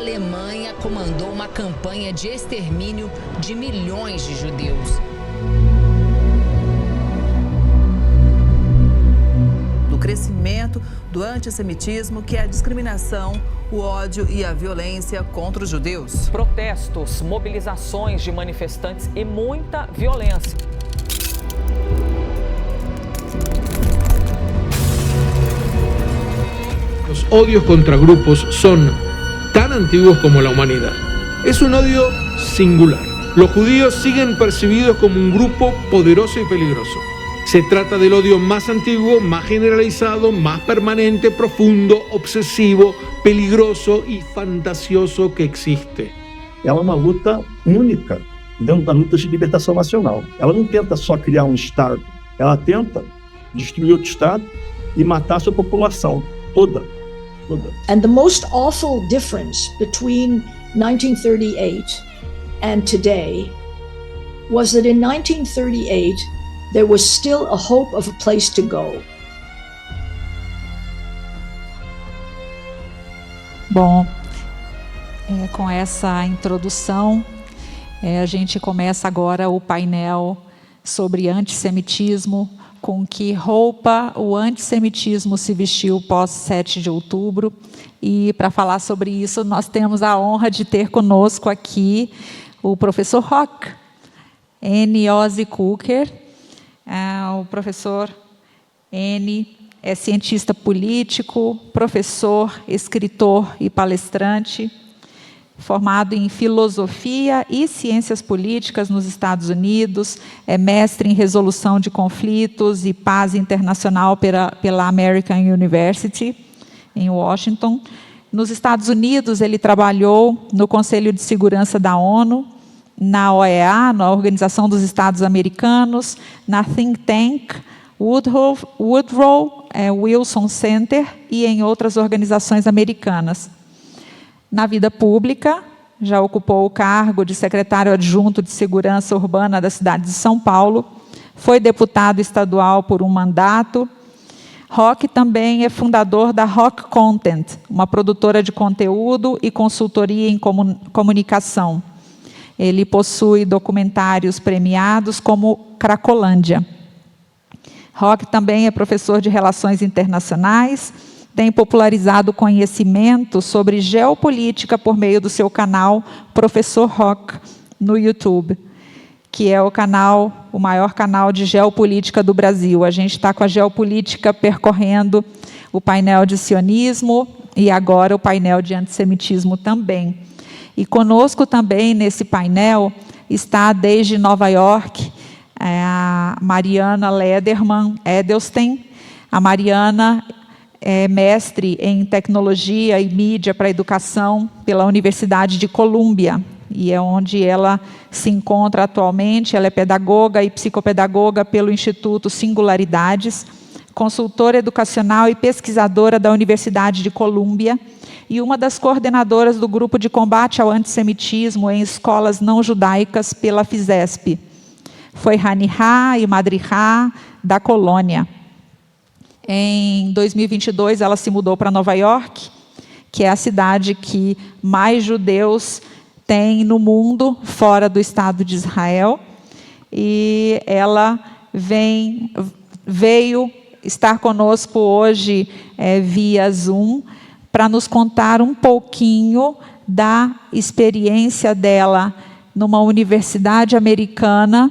Alemanha comandou uma campanha de extermínio de milhões de judeus. Do crescimento do antissemitismo, que é a discriminação, o ódio e a violência contra os judeus. Protestos, mobilizações de manifestantes e muita violência. Los odios contra grupos son tan antiguos como la humanidad. Es un odio singular. Los judíos siguen percibidos como un grupo poderoso y peligroso. Se trata del odio más antiguo, más generalizado, más permanente, profundo, obsesivo, peligroso y fantasioso que existe. É uma luta única dentro da luta de libertação nacional. Ela não tenta só criar um Estado, ela tenta destruir outro Estado e matar a sua população toda. And the most awful difference between 1938 and today was that in 1938 there was still a hope of a place to go. Bom, com essa introdução, a gente começa agora o painel sobre antissemitismo, com que roupa o antissemitismo se vestiu pós 7 de outubro. E para falar sobre isso, nós temos a honra de ter conosco aqui o professor Rock, N. Ozzy Cooker. O professor N. é cientista político, professor, escritor e palestrante, formado em Filosofia e Ciências Políticas nos Estados Unidos, é mestre em Resolução de Conflitos e Paz Internacional pela American University, em Washington. Nos Estados Unidos, ele trabalhou no Conselho de Segurança da ONU, na OEA, na Organização dos Estados Americanos, na Think Tank, Woodrow Wilson Center e em outras organizações americanas. Na vida pública, já ocupou o cargo de secretário adjunto de Segurança Urbana da cidade de São Paulo, foi deputado estadual por um mandato. Rock também é fundador da Rock Content, uma produtora de conteúdo e consultoria em comunicação. Ele possui documentários premiados como Cracolândia. Rock também é professor de Relações Internacionais, tem popularizado conhecimento sobre geopolítica por meio do seu canal Professor Rock no YouTube, que é o maior canal de geopolítica do Brasil. A gente está com a geopolítica percorrendo o painel de sionismo e agora o painel de antissemitismo também. E conosco também nesse painel está desde Nova York a Mariana Lederman Edelstein. A Mariana é mestre em Tecnologia e Mídia para a Educação pela Universidade de Colômbia, e é onde ela se encontra atualmente. Ela é pedagoga e psicopedagoga pelo Instituto Singularidades, consultora educacional e pesquisadora da Universidade de Colômbia, e uma das coordenadoras do Grupo de Combate ao Antissemitismo em Escolas Não Judaicas pela FISESP. Foi Hanihá e Madrihá da Colônia. Em 2022, ela se mudou para Nova York, que é a cidade que mais judeus tem no mundo, fora do Estado de Israel. E ela veio estar conosco hoje via Zoom, para nos contar um pouquinho da experiência dela numa universidade americana,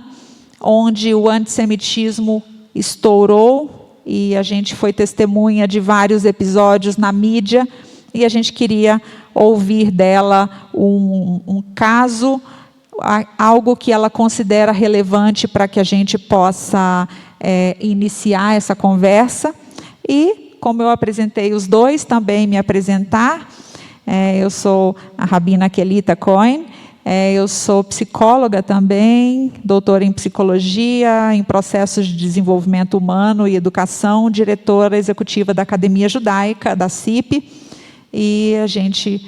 onde o antissemitismo estourou, e a gente foi testemunha de vários episódios na mídia, e a gente queria ouvir dela um caso, algo que ela considera relevante para que a gente possa iniciar essa conversa. E, como eu apresentei os dois, também me apresentar. Eu sou a Rabina Kelita Cohen, eu sou psicóloga também, doutora em psicologia, em processos de desenvolvimento humano e educação, diretora executiva da Academia Judaica, da CIP, e a gente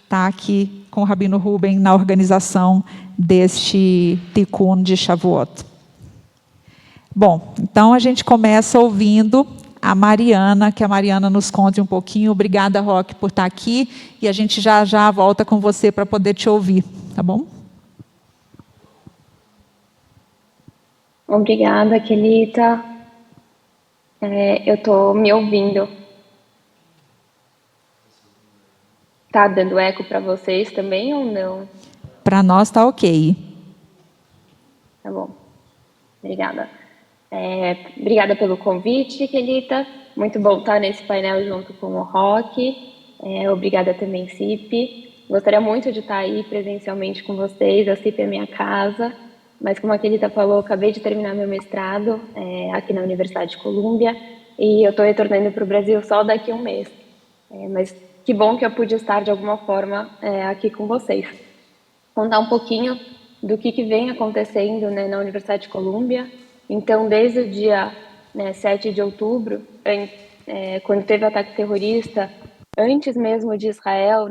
está aqui com o Rabino Ruben na organização deste Tikkun de Shavuot. Bom, então a gente começa ouvindo a Mariana, que a Mariana nos conte um pouquinho. Obrigada, Roque, por estar aqui, e a gente já volta com você para poder te ouvir, tá bom? Obrigada, Kelita. Eu estou me ouvindo. Tá dando eco para vocês também ou não? Para nós está ok. Tá bom. Obrigada. Obrigada pelo convite, Kelita. Muito bom estar nesse painel junto com o Roque. Obrigada também, CIP. Gostaria muito de estar aí presencialmente com vocês. A CIP é minha casa, mas como a Kelita falou, acabei de terminar meu mestrado aqui na Universidade de Colômbia e eu estou retornando para o Brasil só daqui a um mês. Mas que bom que eu pude estar de alguma forma aqui com vocês. Contar um pouquinho do que vem acontecendo, né, na Universidade de Colômbia. Então, desde o dia 7 de outubro, quando teve o ataque terrorista, antes mesmo de Israel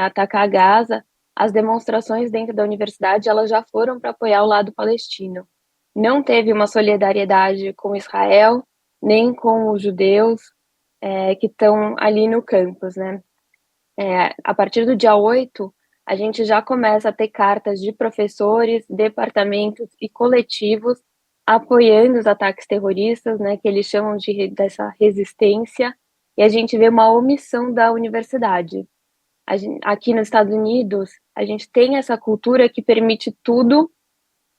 atacar Gaza, as demonstrações dentro da universidade elas já foram para apoiar o lado palestino. Não teve uma solidariedade com Israel, nem com os judeus que estão ali no campus, né? A partir do dia 8, a gente já começa a ter cartas de professores, departamentos e coletivos apoiando os ataques terroristas, né, que eles chamam dessa resistência, e a gente vê uma omissão da universidade. Aqui nos Estados Unidos, a gente tem essa cultura que permite tudo,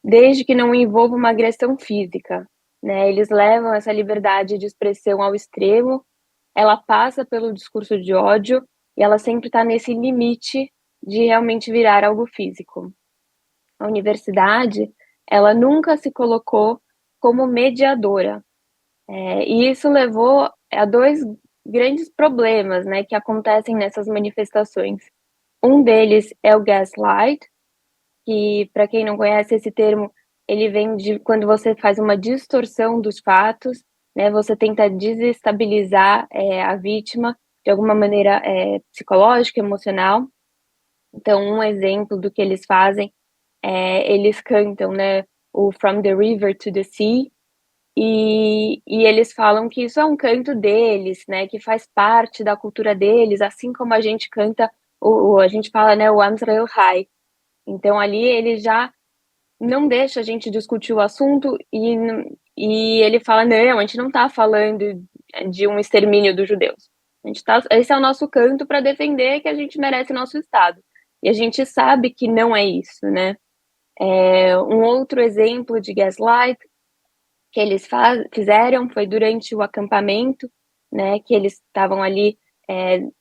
desde que não envolva uma agressão física, né? Eles levam essa liberdade de expressão ao extremo, ela passa pelo discurso de ódio, e ela sempre está nesse limite de realmente virar algo físico. A universidade, ela nunca se colocou como mediadora. E isso levou a dois grandes problemas, né, que acontecem nessas manifestações. Um deles é o gaslight, que, para quem não conhece esse termo, ele vem de quando você faz uma distorção dos fatos, né, você tenta desestabilizar a vítima de alguma maneira psicológica, emocional. Então, um exemplo do que eles fazem eles cantam, né, o From the River to the Sea, e eles falam que isso é um canto deles, né, que faz parte da cultura deles, assim como a gente canta, a gente fala, né, o Amsrael High. Então, ali ele já não deixa a gente discutir o assunto e ele fala, não, a gente não está falando de um extermínio dos judeus. Esse é o nosso canto para defender que a gente merece nosso Estado. E a gente sabe que não é isso, né? Um outro exemplo de gaslight que eles fizeram foi durante o acampamento, né, que eles estavam ali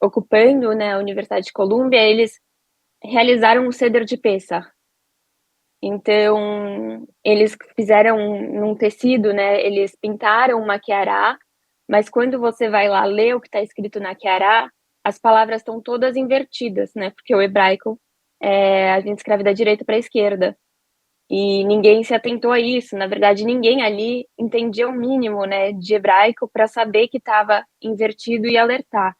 ocupando, né, a Universidade de Colômbia, eles realizaram o Seder de Pessah. Então, eles fizeram num tecido, né, eles pintaram uma queará, mas quando você vai lá ler o que está escrito na queará, as palavras estão todas invertidas, né, porque o hebraico, a gente escreve da direita para a esquerda. E ninguém se atentou a isso, na verdade ninguém ali entendia o mínimo, né, de hebraico para saber que estava invertido e alertar.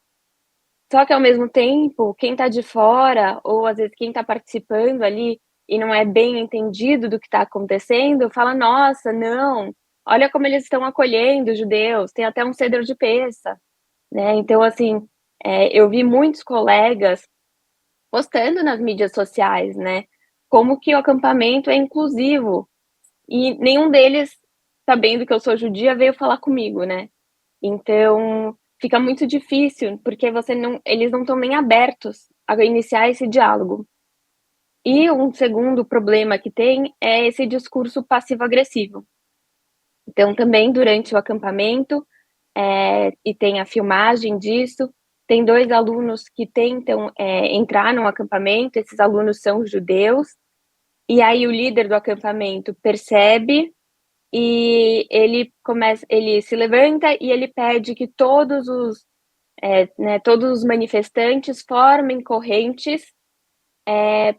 Só que ao mesmo tempo, quem está de fora, ou às vezes quem está participando ali e não é bem entendido do que está acontecendo, fala, nossa, não, olha como eles estão acolhendo os judeus, tem até um Seder de Pessah, né, então assim, eu vi muitos colegas postando nas mídias sociais, né, como que o acampamento é inclusivo, e nenhum deles, sabendo que eu sou judia, veio falar comigo, né? Então, fica muito difícil, porque eles não estão nem abertos a iniciar esse diálogo. E um segundo problema que tem é esse discurso passivo-agressivo. Então, também durante o acampamento, e tem a filmagem disso, tem 2 alunos que tentam entrar no acampamento, esses alunos são judeus, e aí o líder do acampamento percebe e ele se levanta e ele pede que todos os manifestantes formem correntes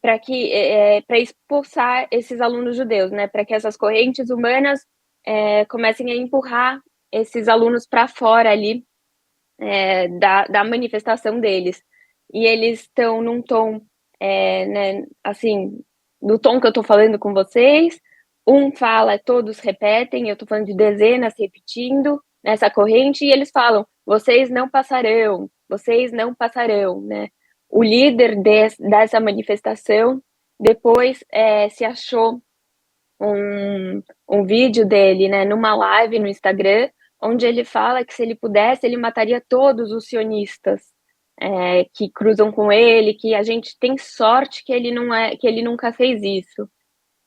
para expulsar esses alunos judeus, né, para que essas correntes humanas comecem a empurrar esses alunos para fora ali da manifestação deles. E eles estão num tom, né, assim, do tom que eu estou falando com vocês, um fala, todos repetem, eu estou falando de dezenas repetindo, nessa corrente, e eles falam, vocês não passarão, né? O líder dessa manifestação, depois se achou um vídeo dele, né, numa live no Instagram, onde ele fala que se ele pudesse, ele mataria todos os sionistas que cruzam com ele, que a gente tem sorte que ele nunca fez isso.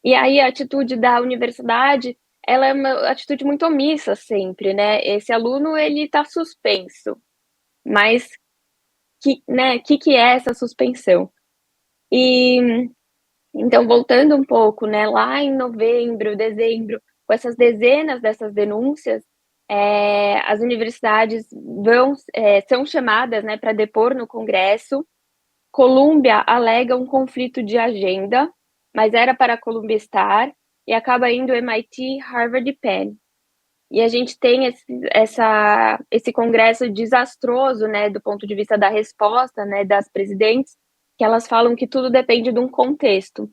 E aí a atitude da universidade, ela é uma atitude muito omissa sempre, né? Esse aluno, ele tá suspenso, mas que é essa suspensão? E então, voltando um pouco, né, lá em novembro, dezembro, com essas dezenas dessas denúncias, as universidades são chamadas, né, para depor no Congresso. Colômbia alega um conflito de agenda, mas era para a Colômbia estar, e acaba indo MIT, Harvard e Penn. E a gente tem esse congresso desastroso, né, do ponto de vista da resposta, né, das presidentes, que elas falam que tudo depende de um contexto.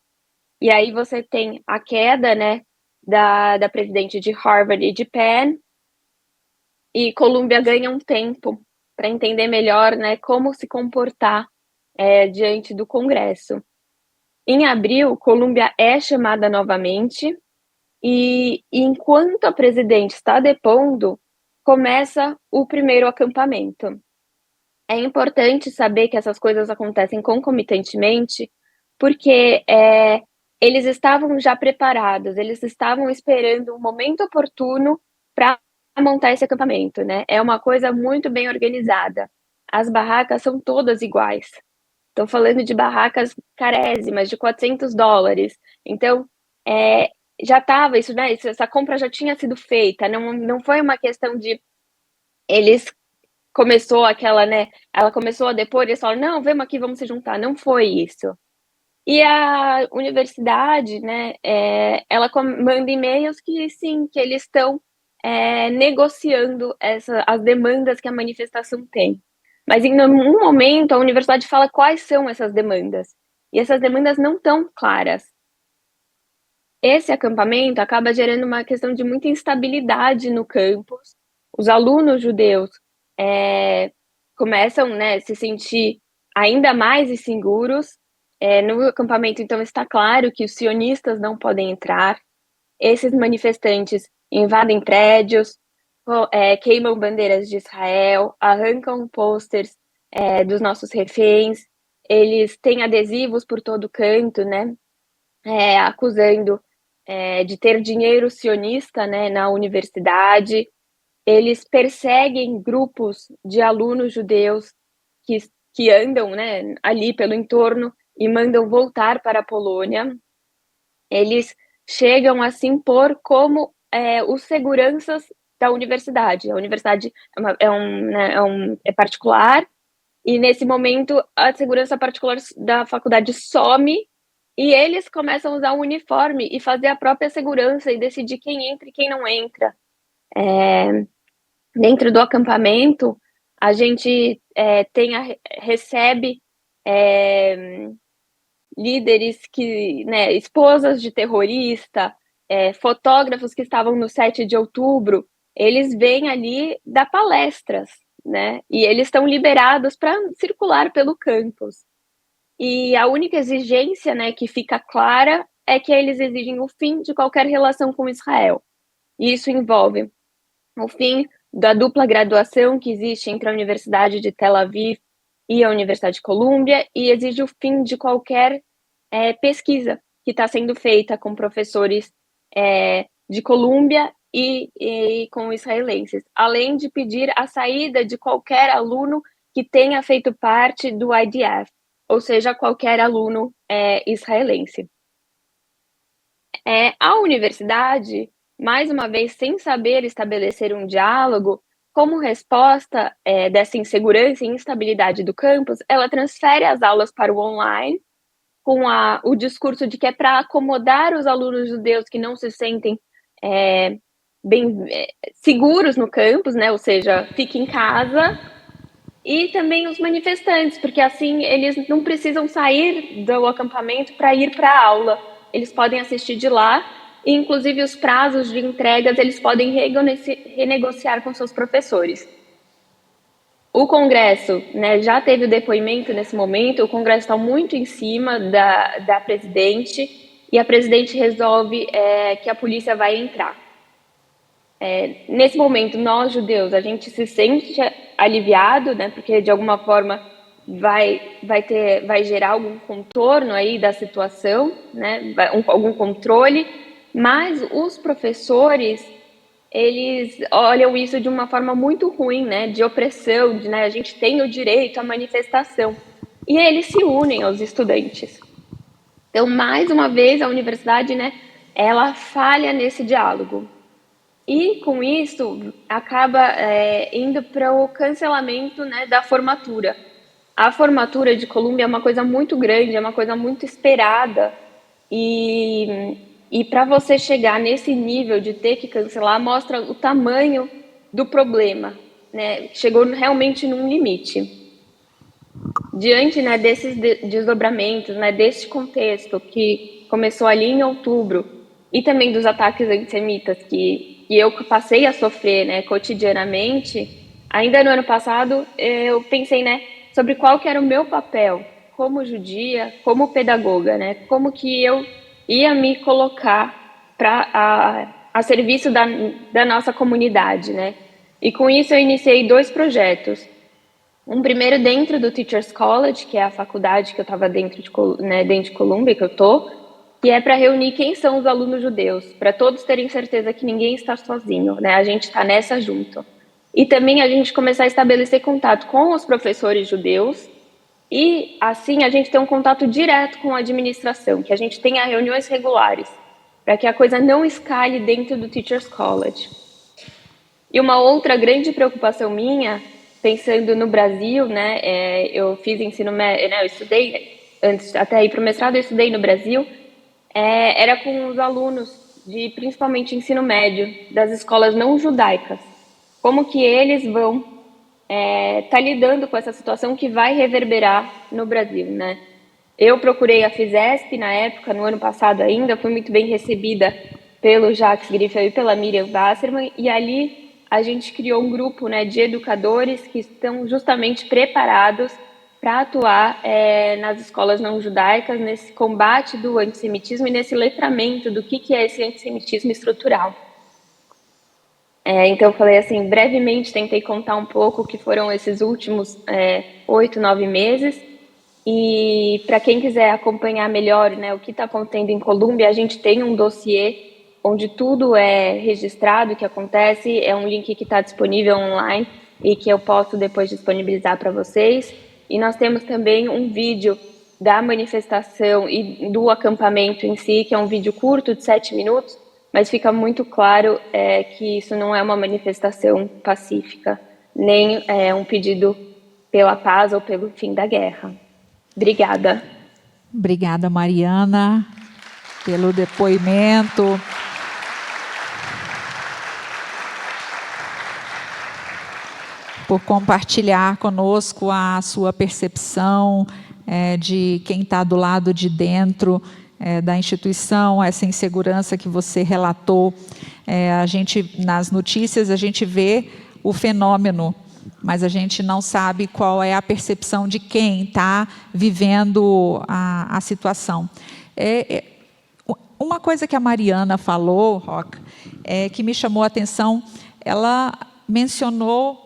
E aí você tem a queda, né, da presidente de Harvard e de Penn, e Colômbia ganha um tempo para entender melhor, né, como se comportar diante do Congresso. Em abril, Colômbia é chamada novamente, e enquanto a presidente está depondo, começa o primeiro acampamento. É importante saber que essas coisas acontecem concomitantemente, porque eles estavam já preparados, eles estavam esperando um momento oportuno para montar esse acampamento, né? É uma coisa muito bem organizada. As barracas são todas iguais. Estão falando de barracas carésimas, de $400. Então, já estava isso, né? Essa compra já tinha sido feita. Não foi uma questão de eles começou aquela, né? Ela começou a depor e eles falaram, não, vamos aqui, vamos se juntar. Não foi isso. E a universidade, né? Ela manda e-mails que sim, que eles estão negociando as demandas que a manifestação tem. Mas em um momento a universidade fala quais são essas demandas. E essas demandas não estão claras. Esse acampamento acaba gerando uma questão de muita instabilidade no campus. Os alunos judeus começam, né, a se sentir ainda mais inseguros. No acampamento, então, está claro que os sionistas não podem entrar. Esses manifestantes invadem prédios, queimam bandeiras de Israel, arrancam posters dos nossos reféns. Eles têm adesivos por todo canto, né, acusando de ter dinheiro sionista, né, na universidade. Eles perseguem grupos de alunos judeus que andam, né, ali pelo entorno e mandam voltar para a Polônia. Eles chegam a se impor como os seguranças da universidade. A universidade é particular, e nesse momento a segurança particular da faculdade some, e eles começam a usar um uniforme e fazer a própria segurança e decidir quem entra e quem não entra. Dentro do acampamento, a gente recebe líderes né, esposas de terrorista, fotógrafos que estavam no 7 de outubro, eles vêm ali dar palestras, né? E eles estão liberados para circular pelo campus. E a única exigência, né, que fica clara é que eles exigem o fim de qualquer relação com Israel. E isso envolve o fim da dupla graduação que existe entre a Universidade de Tel Aviv e a Universidade de Colômbia, e exige o fim de qualquer pesquisa que está sendo feita com professores de Colômbia e com israelenses, além de pedir a saída de qualquer aluno que tenha feito parte do IDF, ou seja, qualquer aluno israelense. A universidade, mais uma vez, sem saber estabelecer um diálogo, como resposta dessa insegurança e instabilidade do campus, ela transfere as aulas para o online, com o discurso de que é para acomodar os alunos judeus que não se sentem seguros no campus, né? Ou seja, fique em casa, e também os manifestantes, porque assim eles não precisam sair do acampamento para ir para a aula, eles podem assistir de lá, e inclusive os prazos de entregas eles podem renegociar com seus professores. O Congresso, né, já teve o depoimento nesse momento, o Congresso está muito em cima da presidente, e a presidente resolve que a polícia vai entrar. Nesse momento, nós, judeus, a gente se sente aliviado, né, porque de alguma forma vai gerar algum contorno aí da situação, né, algum controle, mas os professores, eles olham isso de uma forma muito ruim, né, de opressão, né, a gente tem o direito à manifestação, e eles se unem aos estudantes. Então, mais uma vez, a universidade, né, ela falha nesse diálogo. E, com isso, acaba indo para o cancelamento, né, da formatura. A formatura de Columbia é uma coisa muito grande, é uma coisa muito esperada. E para você chegar nesse nível de ter que cancelar, mostra o tamanho do problema, né? Chegou realmente num limite. Diante, né, desses desdobramentos, né, desse contexto que começou ali em outubro, e também dos ataques antissemitas que eu passei a sofrer, né, cotidianamente, ainda no ano passado eu pensei, né, sobre qual que era o meu papel como judia, como pedagoga, né, como que eu ia me colocar a serviço da nossa comunidade, né. E com isso eu iniciei 2 projetos. Um primeiro dentro do Teachers College, que é a faculdade que eu estava dentro de Columbia, que eu estou, que é para reunir quem são os alunos judeus, para todos terem certeza que ninguém está sozinho, né? A gente está nessa junto. E também a gente começar a estabelecer contato com os professores judeus e, assim, a gente ter um contato direto com a administração, que a gente tenha reuniões regulares, para que a coisa não escale dentro do Teachers College. E uma outra grande preocupação minha, pensando no Brasil, né, eu fiz ensino médio, né, eu estudei, antes até ir para o mestrado, eu estudei no Brasil, era com os alunos de, principalmente, ensino médio, das escolas não judaicas. Como que eles vão tá lidando com essa situação que vai reverberar no Brasil, né? Eu procurei a FISESP na época, no ano passado ainda, fui muito bem recebida pelo Jacques Griffel e pela Miriam Wasserman, e ali a gente criou um grupo, né, de educadores que estão justamente preparados para atuar nas escolas não judaicas, nesse combate do antissemitismo e nesse letramento do que é esse antissemitismo estrutural. Então, eu falei assim, brevemente tentei contar um pouco o que foram esses últimos 8, 9 meses, e para quem quiser acompanhar melhor, né, o que está acontecendo em Columbia, a gente tem um dossiê onde tudo é registrado, o que acontece, é um link que está disponível online e que eu posso depois disponibilizar para vocês. E nós temos também um vídeo da manifestação e do acampamento em si, que é um vídeo curto de 7 minutos, mas fica muito claro que isso não é uma manifestação pacífica, nem um pedido pela paz ou pelo fim da guerra. Obrigada. Obrigada, Mariana, pelo depoimento. Por compartilhar conosco a sua percepção de quem está do lado de dentro da instituição, essa insegurança que você relatou. A gente, nas notícias, a gente vê o fenômeno, mas a gente não sabe qual é a percepção de quem está vivendo a situação. Uma coisa que a Mariana falou, Roca, que me chamou a atenção, ela mencionou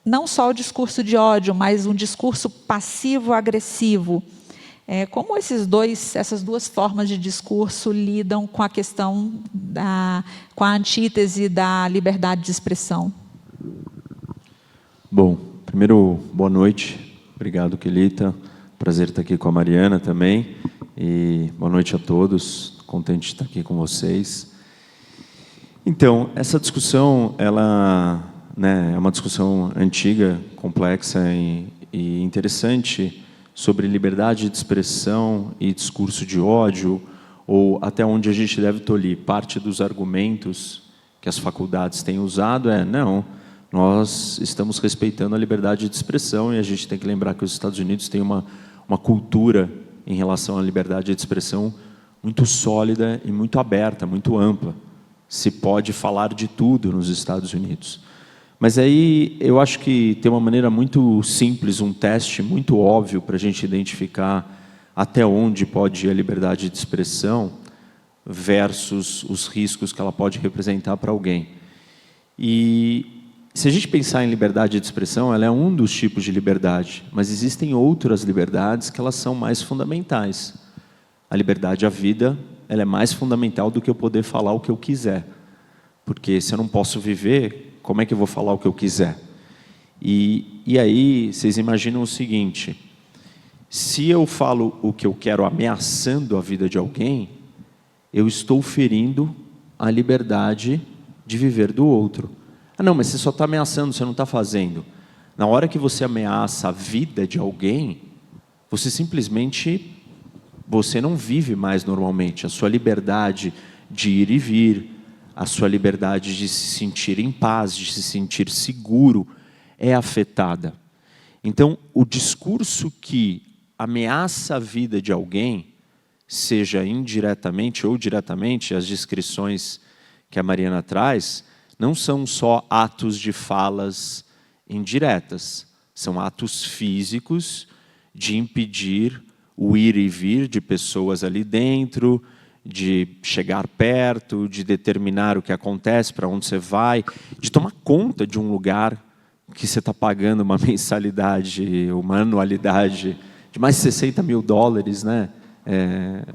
não só o discurso de ódio, mas um discurso passivo-agressivo. Como essas duas formas de discurso lidam com a questão com a antítese da liberdade de expressão? Bom, primeiro, boa noite. Obrigado, Kelita. Prazer estar aqui com a Mariana também. E boa noite a todos. Contente de estar aqui com vocês. Então, essa discussão, ela, né, é uma discussão antiga, complexa e interessante sobre liberdade de expressão e discurso de ódio, ou até onde a gente deve tolir. Parte dos argumentos que as faculdades têm usado não, nós estamos respeitando a liberdade de expressão, e a gente tem que lembrar que os Estados Unidos têm uma cultura em relação à liberdade de expressão muito sólida e muito aberta, muito ampla. Se pode falar de tudo nos Estados Unidos. Mas aí eu acho que tem uma maneira muito simples, um teste muito óbvio para a gente identificar até onde pode ir a liberdade de expressão versus os riscos que ela pode representar para alguém. E se a gente pensar em liberdade de expressão, ela é um dos tipos de liberdade, mas existem outras liberdades que elas são mais fundamentais. A liberdade à vida, ela é mais fundamental do que eu poder falar o que eu quiser. Porque se eu não posso viver, como é que eu vou falar o que eu quiser? E aí, vocês imaginam o seguinte, se eu falo o que eu quero ameaçando a vida de alguém, eu estou ferindo a liberdade de viver do outro. Ah, não, mas você só está ameaçando, você não está fazendo. Na hora que você ameaça a vida de alguém, você simplesmente, você não vive mais normalmente. A sua liberdade de ir e vir, a sua liberdade de se sentir em paz, de se sentir seguro, é afetada. Então, o discurso que ameaça a vida de alguém, seja indiretamente ou diretamente, as descrições que a Mariana traz, não são só atos de falas indiretas, são atos físicos de impedir o ir e vir de pessoas ali dentro, de chegar perto, de determinar o que acontece, para onde você vai, de tomar conta de um lugar que você está pagando uma mensalidade, uma anualidade de mais de $60 mil, né?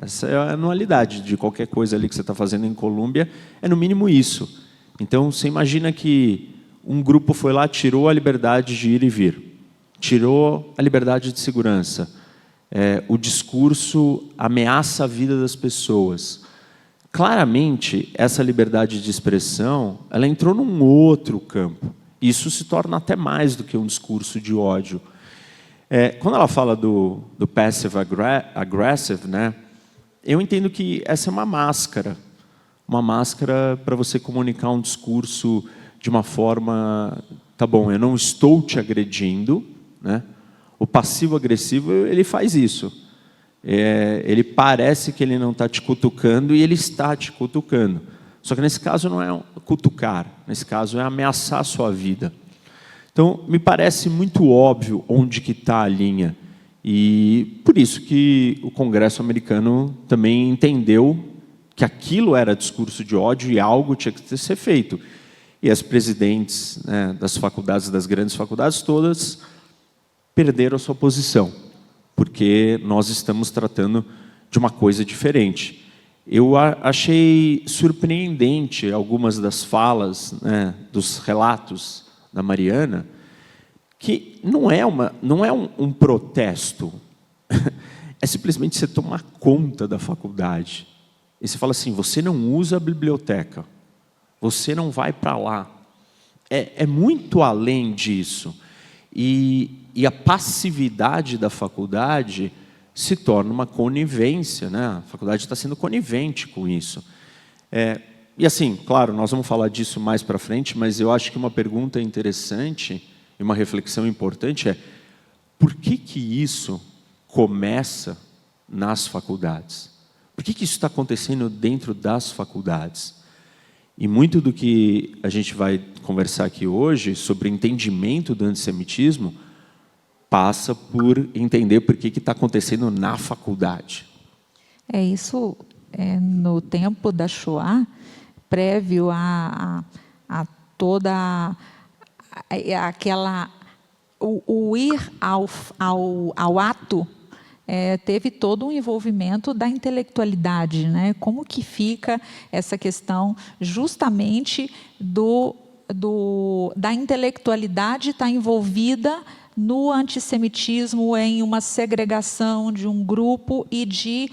Essa é a anualidade de qualquer coisa ali que você está fazendo em Colômbia, é no mínimo isso. Então, você imagina que um grupo foi lá, tirou a liberdade de ir e vir, tirou a liberdade de segurança, o discurso ameaça a vida das pessoas. Claramente, essa liberdade de expressão, ela entrou num outro campo. Isso se torna até mais do que um discurso de ódio. Quando ela fala do passive aggressive, né, eu entendo que essa é uma máscara para você comunicar um discurso de uma forma, tá bom, eu não estou te agredindo, né? O passivo-agressivo, ele faz isso. Ele parece que ele não está te cutucando e ele está te cutucando. Só que nesse caso não é cutucar, nesse caso é ameaçar a sua vida. Então, me parece muito óbvio onde que está a linha. E por isso que o Congresso americano também entendeu que aquilo era discurso de ódio e algo tinha que ser feito. E as presidentes, né, das faculdades, das grandes faculdades todas, perderam a sua posição, porque nós estamos tratando de uma coisa diferente. Eu achei surpreendente algumas das falas, né, dos relatos da Mariana, que não é um protesto, é simplesmente você tomar conta da faculdade. E você fala assim, você não usa a biblioteca, você não vai para lá. É muito além disso. E a passividade da faculdade se torna uma conivência, né? A faculdade está sendo conivente com isso. E assim, claro, nós vamos falar disso mais para frente, mas eu acho que uma pergunta interessante e uma reflexão importante é por que isso começa nas faculdades? Por que isso está acontecendo dentro das faculdades? E muito do que a gente vai conversar aqui hoje sobre entendimento do antissemitismo passa por entender por que está acontecendo na faculdade. Isso no tempo da Shoah, prévio a toda aquela o ir ao ato, teve todo um envolvimento da intelectualidade, né? Como que fica essa questão justamente da intelectualidade estar envolvida no antissemitismo, em uma segregação de um grupo e de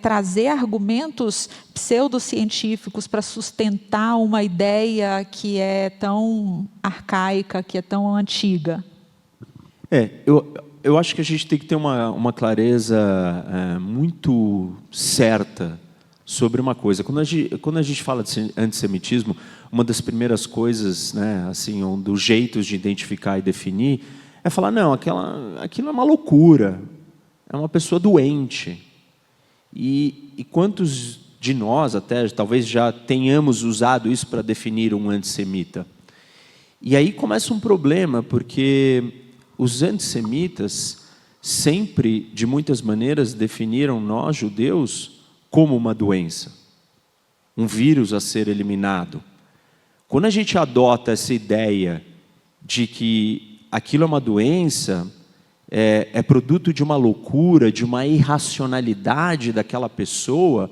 trazer argumentos pseudocientíficos para sustentar uma ideia que é tão arcaica, que é tão antiga. Eu acho que a gente tem que ter uma clareza muito certa sobre uma coisa. Quando a gente fala de antissemitismo, uma das primeiras coisas, né, assim, um dos jeitos de identificar e definir, é falar, não, aquilo é uma loucura, é uma pessoa doente. E quantos de nós, até talvez já tenhamos usado isso para definir um antissemita? E aí começa um problema, porque os antissemitas sempre, de muitas maneiras, definiram nós, judeus, como uma doença, um vírus a ser eliminado. Quando a gente adota essa ideia de que aquilo é uma doença, é produto de uma loucura, de uma irracionalidade daquela pessoa,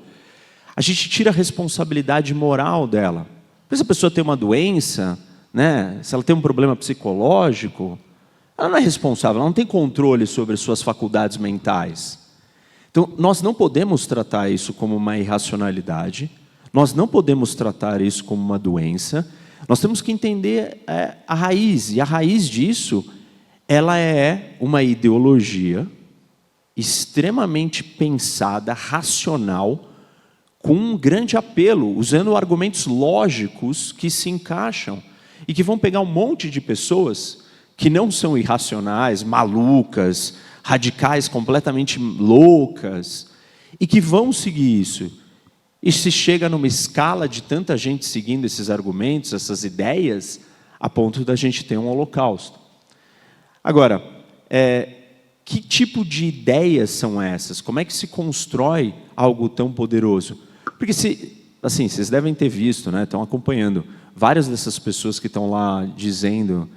a gente tira a responsabilidade moral dela. Se a pessoa tem uma doença, né, se ela tem um problema psicológico, ela não é responsável, ela não tem controle sobre suas faculdades mentais. Então, nós não podemos tratar isso como uma irracionalidade, nós não podemos tratar isso como uma doença, nós temos que entender a raiz, e a raiz disso, ela é uma ideologia extremamente pensada, racional, com um grande apelo, usando argumentos lógicos que se encaixam e que vão pegar um monte de pessoas que não são irracionais, malucas, radicais, completamente loucas, e que vão seguir isso. E se chega numa escala de tanta gente seguindo esses argumentos, essas ideias, a ponto da gente ter um holocausto. Agora, que tipo de ideias são essas? Como é que se constrói algo tão poderoso? Porque, assim, vocês devem ter visto, né, estão acompanhando, várias dessas pessoas que estão lá dizendo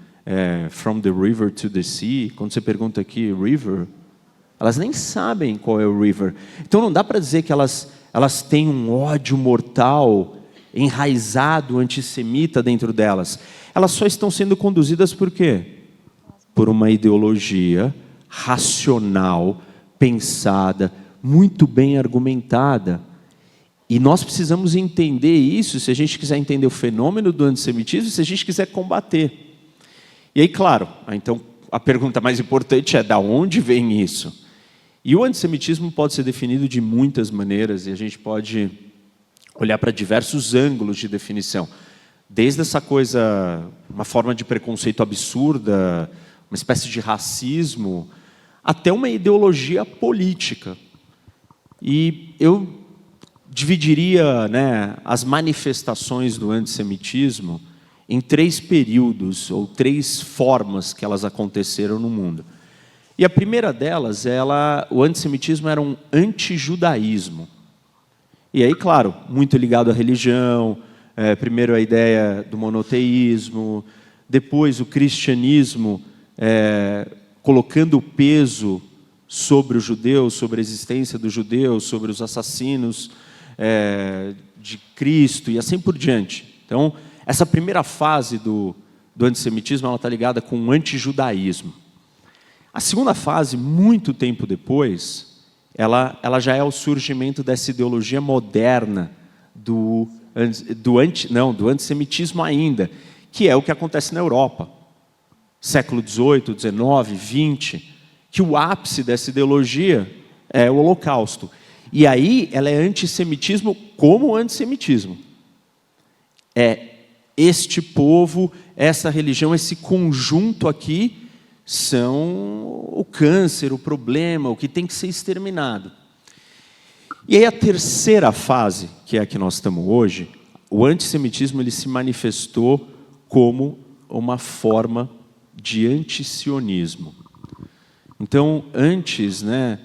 from the river to the sea, quando você pergunta aqui, river, elas nem sabem qual é o river. Então não dá para dizer que elas têm um ódio mortal, enraizado, antissemita dentro delas. Elas só estão sendo conduzidas por quê? Por uma ideologia racional, pensada, muito bem argumentada. E nós precisamos entender isso se a gente quiser entender o fenômeno do antissemitismo, se a gente quiser combater. E aí, claro, então a pergunta mais importante é: de onde vem isso? E o antissemitismo pode ser definido de muitas maneiras, e a gente pode olhar para diversos ângulos de definição. Desde essa coisa, uma forma de preconceito absurda, uma espécie de racismo, até uma ideologia política. E eu dividiria, né, as manifestações do antissemitismo em 3 períodos, ou 3 formas que elas aconteceram no mundo. E a primeira delas, o antissemitismo era um antijudaísmo. E aí, claro, muito ligado à religião, primeiro a ideia do monoteísmo, depois o cristianismo colocando o peso sobre os judeus, sobre a existência dos judeus, sobre os assassinos de Cristo e assim por diante. Então, essa primeira fase do antissemitismo está ligada com o antijudaísmo. A segunda fase, muito tempo depois, ela já é o surgimento dessa ideologia moderna do antissemitismo ainda, que é o que acontece na Europa. Século XVIII, XIX, XX, que o ápice dessa ideologia é o Holocausto. E aí ela é antissemitismo como antissemitismo. Este povo, essa religião, esse conjunto aqui são o câncer, o problema, o que tem que ser exterminado. E aí a terceira fase, que é a que nós estamos hoje, o antissemitismo ele se manifestou como uma forma de antisionismo. Então, antes, né,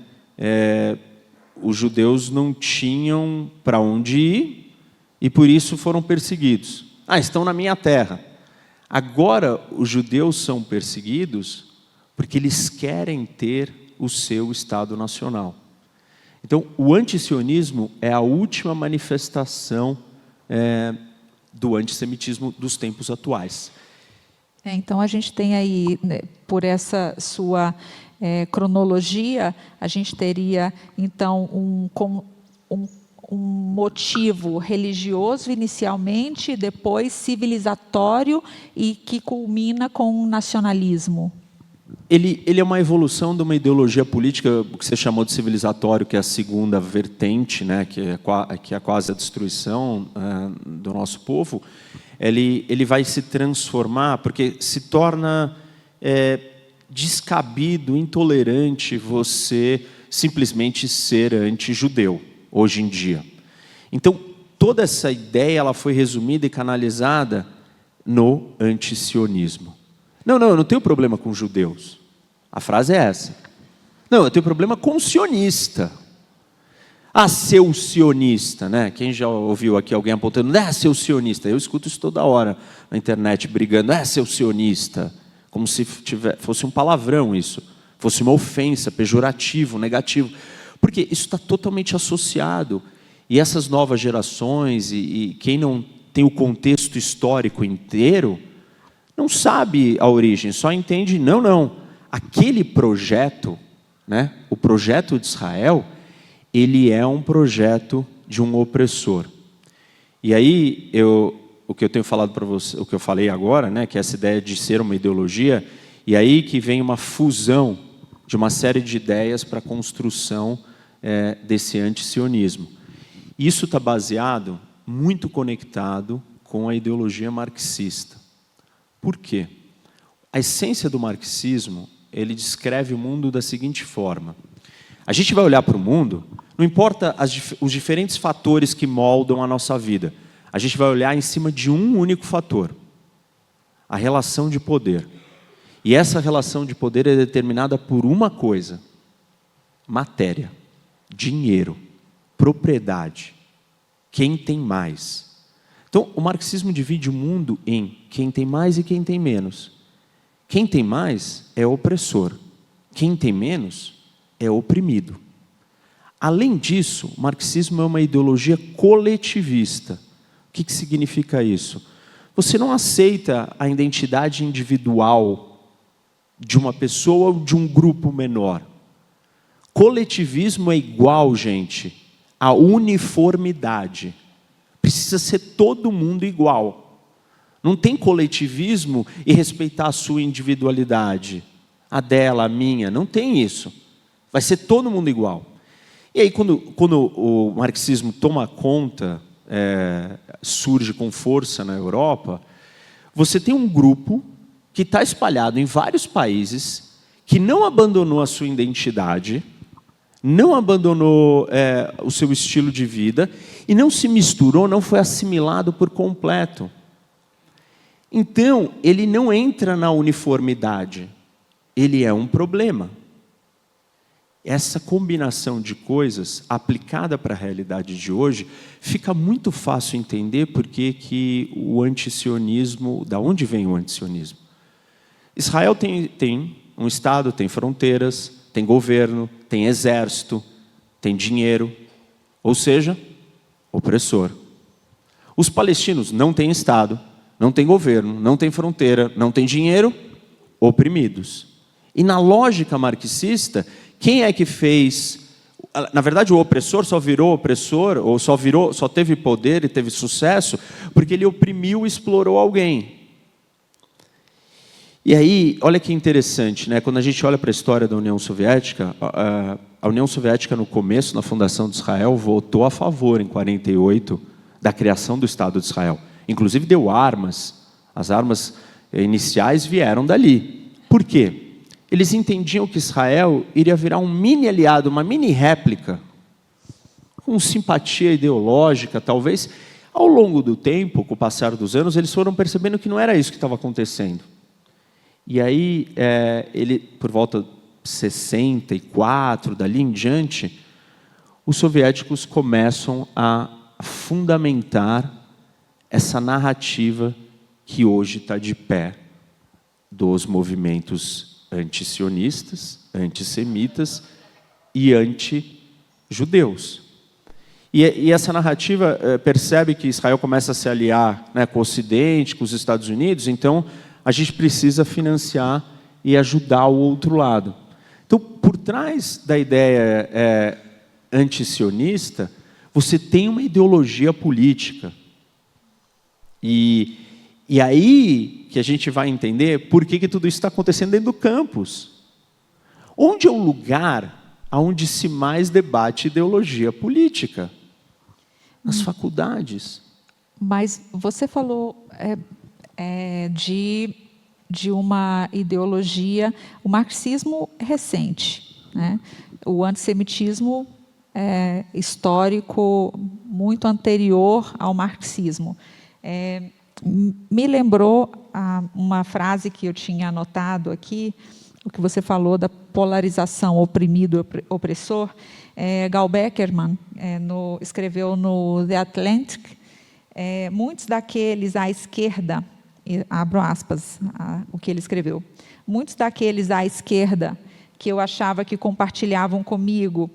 os judeus não tinham para onde ir e por isso foram perseguidos. Estão na minha terra. Agora, os judeus são perseguidos porque eles querem ter o seu Estado nacional. Então, o antisionismo é a última manifestação do antissemitismo dos tempos atuais. Então, a gente tem aí, né, por essa sua cronologia, a gente teria, então, um motivo religioso inicialmente, depois civilizatório e que culmina com um nacionalismo. Ele é uma evolução de uma ideologia política, o que você chamou de civilizatório, que é a segunda vertente, né, que é quase a destruição do nosso povo. Ele vai se transformar, porque se torna descabido, intolerante você simplesmente ser anti-judeu, hoje em dia. Então, toda essa ideia ela foi resumida e canalizada no antisionismo. Não, eu não tenho problema com judeus. A frase é essa. Não, eu tenho problema com o sionista. Seu sionista, né? Quem já ouviu aqui alguém apontando, seu sionista? Eu escuto isso toda hora na internet, brigando, seu sionista. Como se fosse um palavrão isso, fosse uma ofensa, pejorativo, negativo. Porque isso está totalmente associado. E essas novas gerações, e quem não tem o contexto histórico inteiro, não sabe a origem, só entende, não. Aquele projeto, né, o projeto de Israel, ele é um projeto de um opressor. E aí, o que eu tenho falado para você, o que eu falei agora, né, que é essa ideia de ser uma ideologia, e aí que vem uma fusão de uma série de ideias para a construção desse antisionismo. Isso está baseado, muito conectado com a ideologia marxista. Por quê? A essência do marxismo, ele descreve o mundo da seguinte forma. A gente vai olhar para o mundo, não importa os diferentes fatores que moldam a nossa vida, a gente vai olhar em cima de um único fator, a relação de poder. E essa relação de poder é determinada por uma coisa, matéria, dinheiro, propriedade, quem tem mais. Então, o marxismo divide o mundo em quem tem mais e quem tem menos. Quem tem mais é opressor, quem tem menos é oprimido. Além disso, o marxismo é uma ideologia coletivista. O que significa isso? Você não aceita a identidade individual de uma pessoa ou de um grupo menor. Coletivismo é igual, gente, a uniformidade. Precisa ser todo mundo igual. Não tem coletivismo e respeitar a sua individualidade. A dela, a minha. Não tem isso. Vai ser todo mundo igual. E aí, quando o marxismo toma conta, surge com força na Europa, você tem um grupo que está espalhado em vários países, que não abandonou a sua identidade, não abandonou o seu estilo de vida e não se misturou, não foi assimilado por completo. Então, ele não entra na uniformidade, ele é um problema. Essa combinação de coisas, aplicada para a realidade de hoje, fica muito fácil entender por que o antisionismo, da onde vem o antisionismo. Israel tem um Estado, tem fronteiras, tem governo, tem exército, tem dinheiro, ou seja, opressor. Os palestinos não têm Estado, não têm governo, não têm fronteira, não têm dinheiro, oprimidos. E na lógica marxista, quem é que fez? Na verdade, o opressor só virou opressor, ou só teve poder e teve sucesso, porque ele oprimiu e explorou alguém. E aí, olha que interessante, né? Quando a gente olha para a história da União Soviética, a União Soviética, no começo, na fundação de Israel, votou a favor, em 1948, da criação do Estado de Israel. Inclusive deu armas. As armas iniciais vieram dali. Por quê? Eles entendiam que Israel iria virar um mini aliado, uma mini réplica, com simpatia ideológica, talvez. Ao longo do tempo, com o passar dos anos, eles foram percebendo que não era isso que estava acontecendo. E aí, por volta de 64, dali em diante, os soviéticos começam a fundamentar essa narrativa que hoje está de pé dos movimentos antisionistas, antissemitas e anti-judeus. E essa narrativa percebe que Israel começa a se aliar, né, com o Ocidente, com os Estados Unidos, então a gente precisa financiar e ajudar o outro lado. Então, por trás da ideia antisionista, você tem uma ideologia política. E aí que a gente vai entender por que tudo isso está acontecendo dentro do campus. Onde é o lugar onde se mais debate ideologia política? Nas faculdades. Mas você falou de uma ideologia, o marxismo recente, né? o antissemitismo histórico muito anterior ao marxismo. Me lembrou uma frase que eu tinha anotado aqui, o que você falou da polarização oprimido-opressor. Gal Beckerman escreveu no The Atlantic, muitos daqueles à esquerda, abro aspas, o que ele escreveu, muitos daqueles à esquerda que eu achava que compartilhavam comigo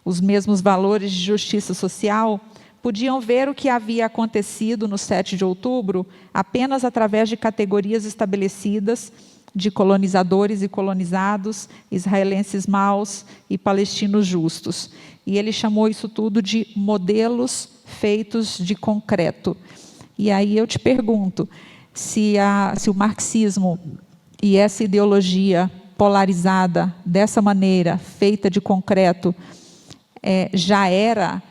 os mesmos valores de justiça social, podiam ver o que havia acontecido no 7 de outubro apenas através de categorias estabelecidas de colonizadores e colonizados, israelenses maus e palestinos justos. E ele chamou isso tudo de modelos feitos de concreto. E aí eu te pergunto, se o marxismo e essa ideologia polarizada dessa maneira, feita de concreto, já era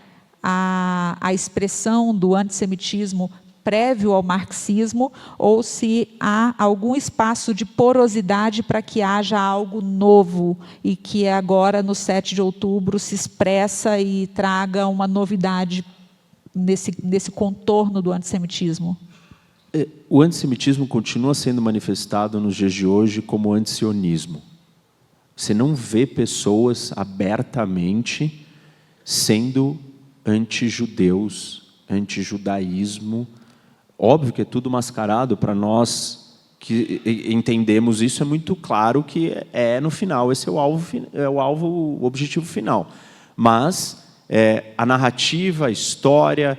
a expressão do antissemitismo prévio ao marxismo, ou se há algum espaço de porosidade para que haja algo novo e que agora, no 7 de outubro, se expressa e traga uma novidade nesse contorno do antissemitismo? O antissemitismo continua sendo manifestado nos dias de hoje como antisionismo. Você não vê pessoas abertamente sendo anti-judeus, anti-judaísmo. Óbvio que é tudo mascarado. Para nós que entendemos isso, é muito claro que no final, esse é o objetivo final. Mas a narrativa, a história,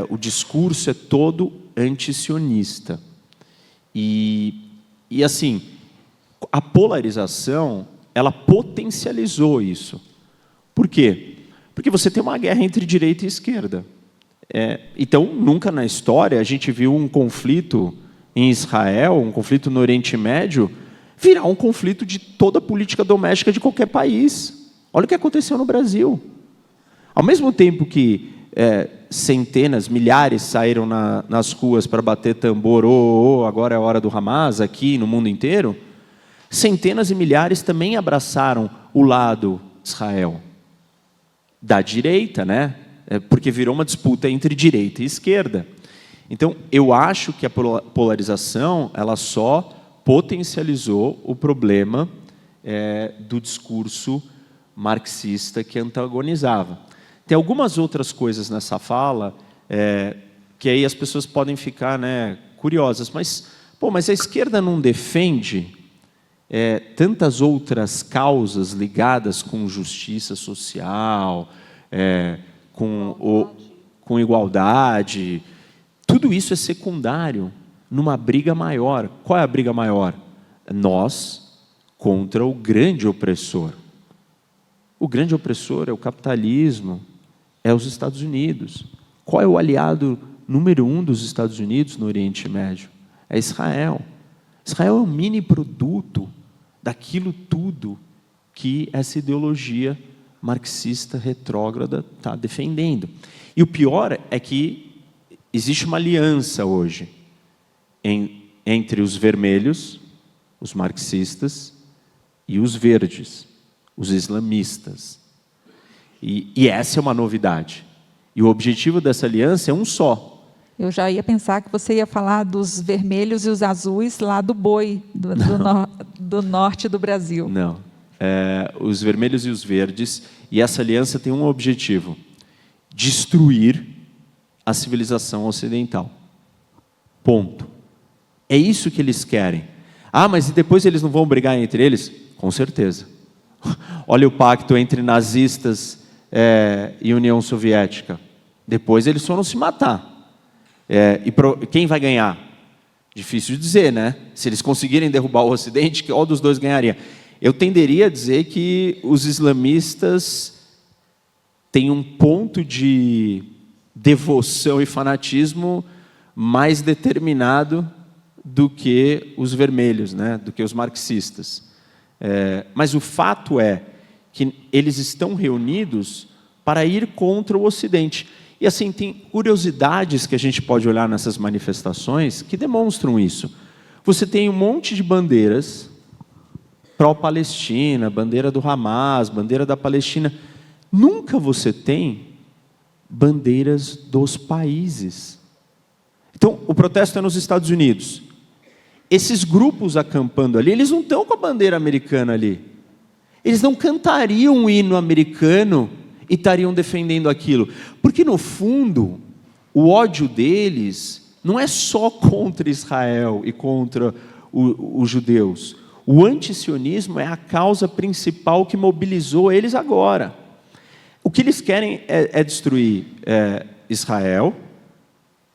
o discurso é todo antisionista. E assim, a polarização, ela potencializou isso. Por quê? Porque você tem uma guerra entre direita e esquerda. Então, nunca na história a gente viu um conflito em Israel, um conflito no Oriente Médio, virar um conflito de toda a política doméstica de qualquer país. Olha o que aconteceu no Brasil. Ao mesmo tempo que centenas, milhares saíram nas ruas para bater tambor, agora é a hora do Hamas, aqui no mundo inteiro, centenas e milhares também abraçaram o lado de Israel, da direita, né? Porque virou uma disputa entre direita e esquerda. Então, eu acho que a polarização ela só potencializou o problema do discurso marxista que antagonizava. Tem algumas outras coisas nessa fala que aí as pessoas podem ficar, né, curiosas. Mas a esquerda não defende tantas outras causas ligadas com justiça social, com igualdade. Tudo isso é secundário numa briga maior. Qual é a briga maior? Nós contra o grande opressor. O grande opressor é o capitalismo, é os Estados Unidos. Qual é o aliado número 1 dos Estados Unidos no Oriente Médio? É Israel. Israel é um mini produto daquilo tudo que essa ideologia marxista retrógrada está defendendo. E o pior é que existe uma aliança hoje entre os vermelhos, os marxistas, e os verdes, os islamistas. E essa é uma novidade. E o objetivo dessa aliança é um só. Eu já ia pensar que você ia falar dos vermelhos e os azuis lá do boi, do norte do Brasil. Não. Os vermelhos e os verdes, e essa aliança tem um objetivo: destruir a civilização ocidental. Ponto. É isso que eles querem. Mas e depois eles não vão brigar entre eles? Com certeza. Olha o pacto entre nazistas e União Soviética. Depois eles foram se matar. Quem vai ganhar? Difícil de dizer, né? Se eles conseguirem derrubar o Ocidente, qual dos dois ganharia? Eu tenderia a dizer que os islamistas têm um ponto de devoção e fanatismo mais determinado do que os vermelhos, né? Do que os marxistas. Mas o fato é que eles estão reunidos para ir contra o Ocidente. E assim, tem curiosidades que a gente pode olhar nessas manifestações que demonstram isso. Você tem um monte de bandeiras pró-Palestina, bandeira do Hamas, bandeira da Palestina. Nunca você tem bandeiras dos países. Então, o protesto é nos Estados Unidos. Esses grupos acampando ali, eles não estão com a bandeira americana ali. Eles não cantariam um hino americano e estariam defendendo aquilo. Porque, no fundo, o ódio deles não é só contra Israel e contra os judeus. O antisionismo é a causa principal que mobilizou eles agora. O que eles querem é destruir Israel,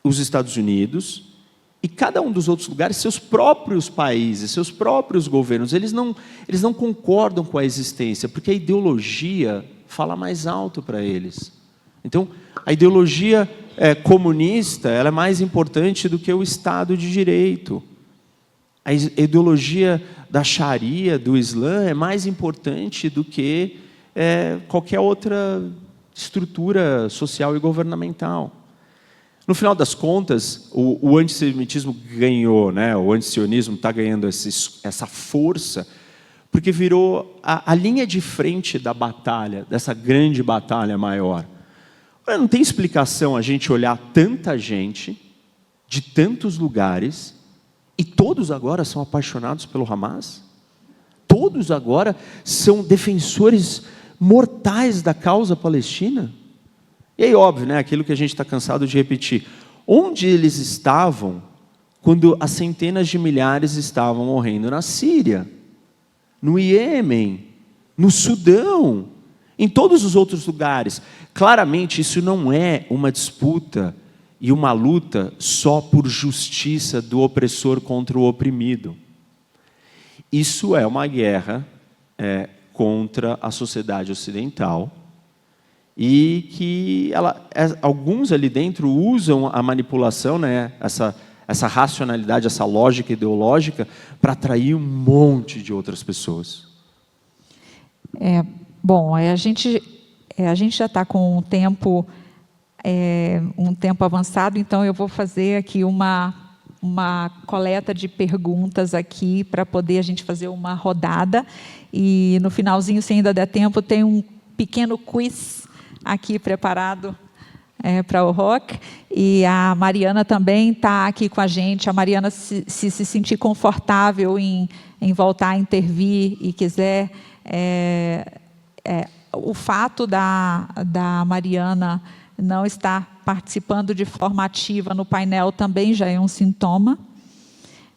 os Estados Unidos e cada um dos outros lugares, seus próprios países, seus próprios governos. Eles não concordam com a existência, porque a ideologia fala mais alto para eles. Então, a ideologia comunista, ela é mais importante do que o Estado de Direito. A ideologia da Sharia, do Islã, é mais importante do que qualquer outra estrutura social e governamental. No final das contas, o antissemitismo ganhou, né? O antisionismo está ganhando essa força, porque virou a linha de frente da batalha, dessa grande batalha maior. Não tem explicação a gente olhar tanta gente, de tantos lugares, e todos agora são apaixonados pelo Hamas? Todos agora são defensores mortais da causa palestina? E aí, óbvio, né, aquilo que a gente está cansado de repetir. Onde eles estavam quando as centenas de milhares estavam morrendo na Síria, no Iêmen, no Sudão, em todos os outros lugares? Claramente, isso não é uma disputa e uma luta só por justiça do opressor contra o oprimido. Isso é uma guerra contra a sociedade ocidental, e que alguns ali dentro usam a manipulação, né, essa racionalidade, essa lógica ideológica, para atrair um monte de outras pessoas. Bom, a gente já está com um tempo avançado, então eu vou fazer aqui uma coleta de perguntas aqui para poder a gente fazer uma rodada, e no finalzinho, se ainda der tempo, tem um pequeno quiz aqui preparado para o Roque, e a Mariana também está aqui com a gente. A Mariana, se sentir confortável em voltar a intervir e quiser, o fato da Mariana não estar participando de forma ativa no painel também já é um sintoma,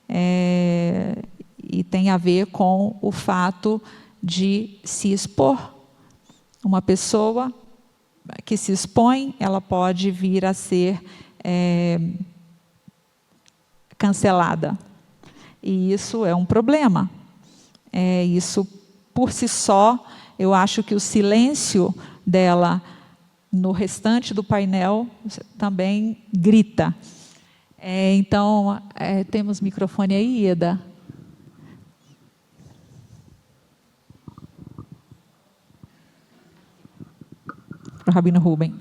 e tem a ver com o fato de se expor. Uma pessoa que se expõe, ela pode vir a ser cancelada. E isso é um problema. Isso, por si só, eu acho que o silêncio dela no restante do painel também grita. Então, temos microfone aí, Ieda? Para o Rabino Rubem.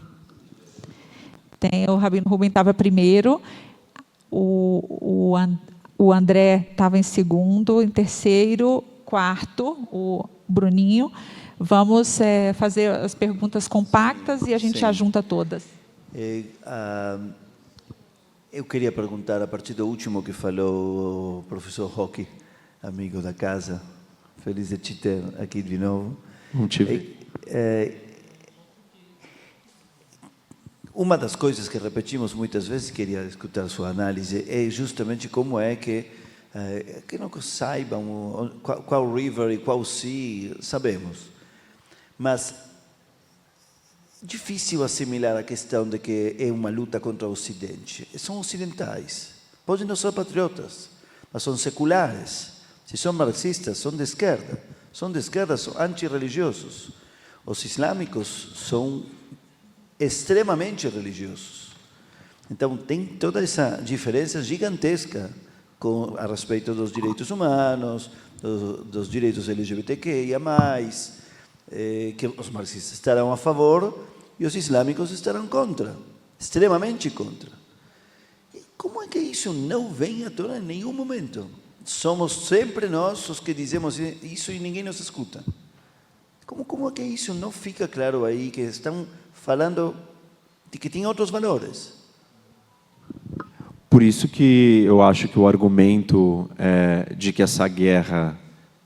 O Rabino Rubem estava primeiro, o André estava em segundo, em terceiro, quarto, o Bruninho. Vamos fazer as perguntas compactas e a gente ajunta todas. Eu queria perguntar, a partir do último que falou o professor Roque, amigo da casa, feliz de te ter aqui de novo. Uma das coisas que repetimos muitas vezes, queria escutar sua análise, é justamente como é que não saibam qual river e qual sea, sabemos. Mas difícil assimilar a questão de que é uma luta contra o Ocidente. São ocidentais. Podem não ser patriotas, mas são seculares. Se são marxistas, são de esquerda. São antirreligiosos. Os islâmicos são extremamente religiosos. Então, tem toda essa diferença gigantesca a respeito dos direitos humanos, dos direitos LGBTQIA+, que os marxistas estarão a favor e os islâmicos estarão contra, extremamente contra. E como é que isso não vem à tona em nenhum momento? somos sempre nós os que dizemos isso e ninguém nos escuta. Como é que isso não fica claro aí, que estão falando de que tem outros valores? Por isso que eu acho que o argumento de que essa guerra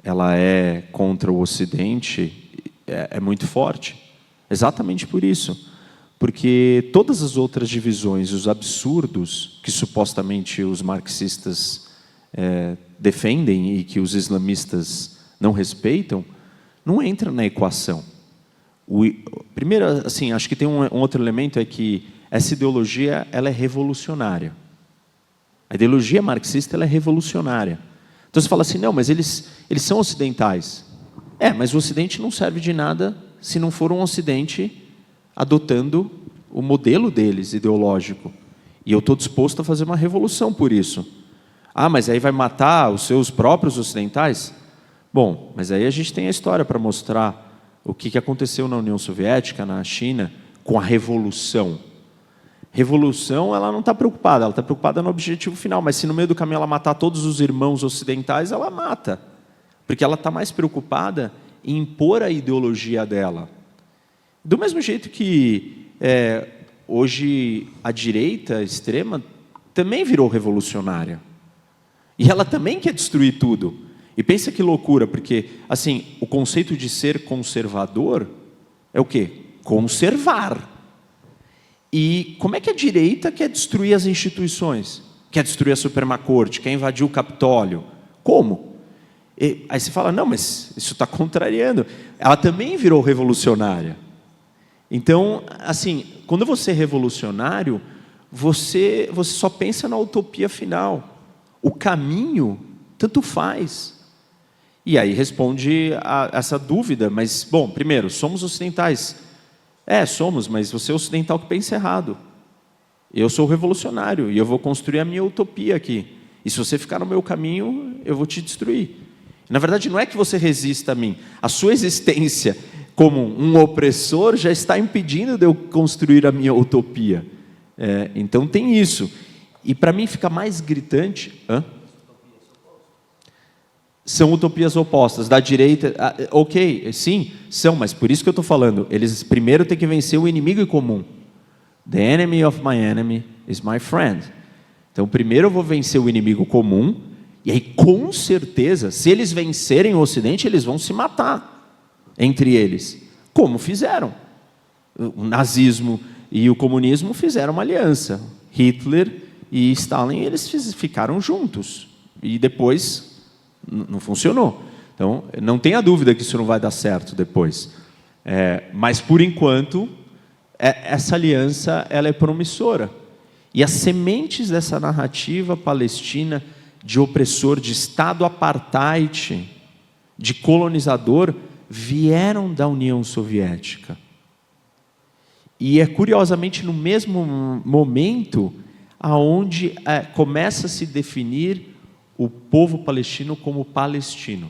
ela é contra o Ocidente é muito forte. Exatamente por isso. Porque todas as outras divisões, os absurdos que supostamente os marxistas defendem e que os islamistas não respeitam, não entram na equação. Primeiro, assim, acho que tem um outro elemento, é que essa ideologia ela é revolucionária. A ideologia marxista ela é revolucionária. Então você fala assim, não, mas eles são ocidentais. Mas o Ocidente não serve de nada se não for um Ocidente adotando o modelo deles, ideológico. E eu estou disposto a fazer uma revolução por isso. Mas aí vai matar os seus próprios ocidentais? Bom, mas aí a gente tem a história para mostrar o que aconteceu na União Soviética, na China, com a revolução. Revolução, ela não está preocupada, ela está preocupada no objetivo final, mas se no meio do caminho ela matar todos os irmãos ocidentais, ela mata. Porque ela está mais preocupada em impor a ideologia dela. Do mesmo jeito que hoje a direita extrema também virou revolucionária. E ela também quer destruir tudo. E pensa que loucura, porque assim, o conceito de ser conservador é o quê? Conservar. E como é que a direita quer destruir as instituições? Quer destruir a Suprema Corte? Quer invadir o Capitólio? Como? Aí você fala, não, mas isso está contrariando. Ela também virou revolucionária. Então, assim, quando você é revolucionário, você só pensa na utopia final. O caminho, tanto faz. E aí responde a essa dúvida, mas, bom, primeiro, somos ocidentais. Somos, mas você é ocidental que pensa errado. Eu sou revolucionário e eu vou construir a minha utopia aqui. E se você ficar no meu caminho, eu vou te destruir. Na verdade, não é que você resista a mim. A sua existência como um opressor já está impedindo de eu construir a minha utopia. Então tem isso. E para mim fica mais gritante... São utopias opostas. Da direita, ok, sim, são, mas por isso que eu estou falando, eles primeiro têm que vencer o inimigo em comum. The enemy of my enemy is my friend. Então, primeiro eu vou vencer o inimigo comum, e aí, com certeza, se eles vencerem o Ocidente, eles vão se matar entre eles, como fizeram. O nazismo e o comunismo fizeram uma aliança. Hitler e Stalin, eles ficaram juntos. E depois não funcionou. Então, não tenha dúvida que isso não vai dar certo depois. Mas, por enquanto, essa aliança ela é promissora. E as sementes dessa narrativa palestina de opressor, de Estado apartheid, de colonizador, vieram da União Soviética. E é curiosamente no mesmo momento aonde começa a se definir o povo palestino como palestino.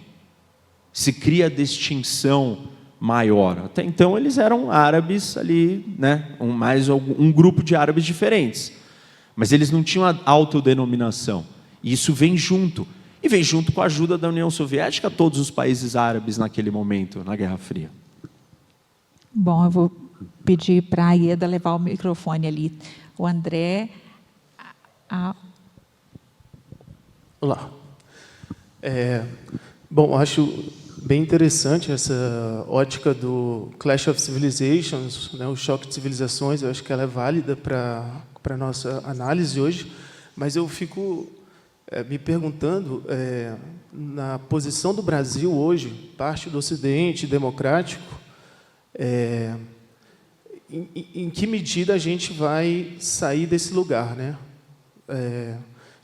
Se cria a distinção maior. Até então eles eram árabes ali, né? Um grupo de árabes diferentes. Mas eles não tinham a autodenominação. E isso vem junto. E vem junto com a ajuda da União Soviética a todos os países árabes naquele momento, na Guerra Fria. Bom, eu vou pedir para a Ieda levar o microfone ali. O André... Olá. Bom, acho bem interessante essa ótica do Clash of Civilizations, né, o choque de civilizações. Eu acho que ela é válida para a nossa análise hoje, mas eu fico me perguntando, na posição do Brasil hoje, parte do Ocidente democrático, em que medida a gente vai sair desse lugar, né?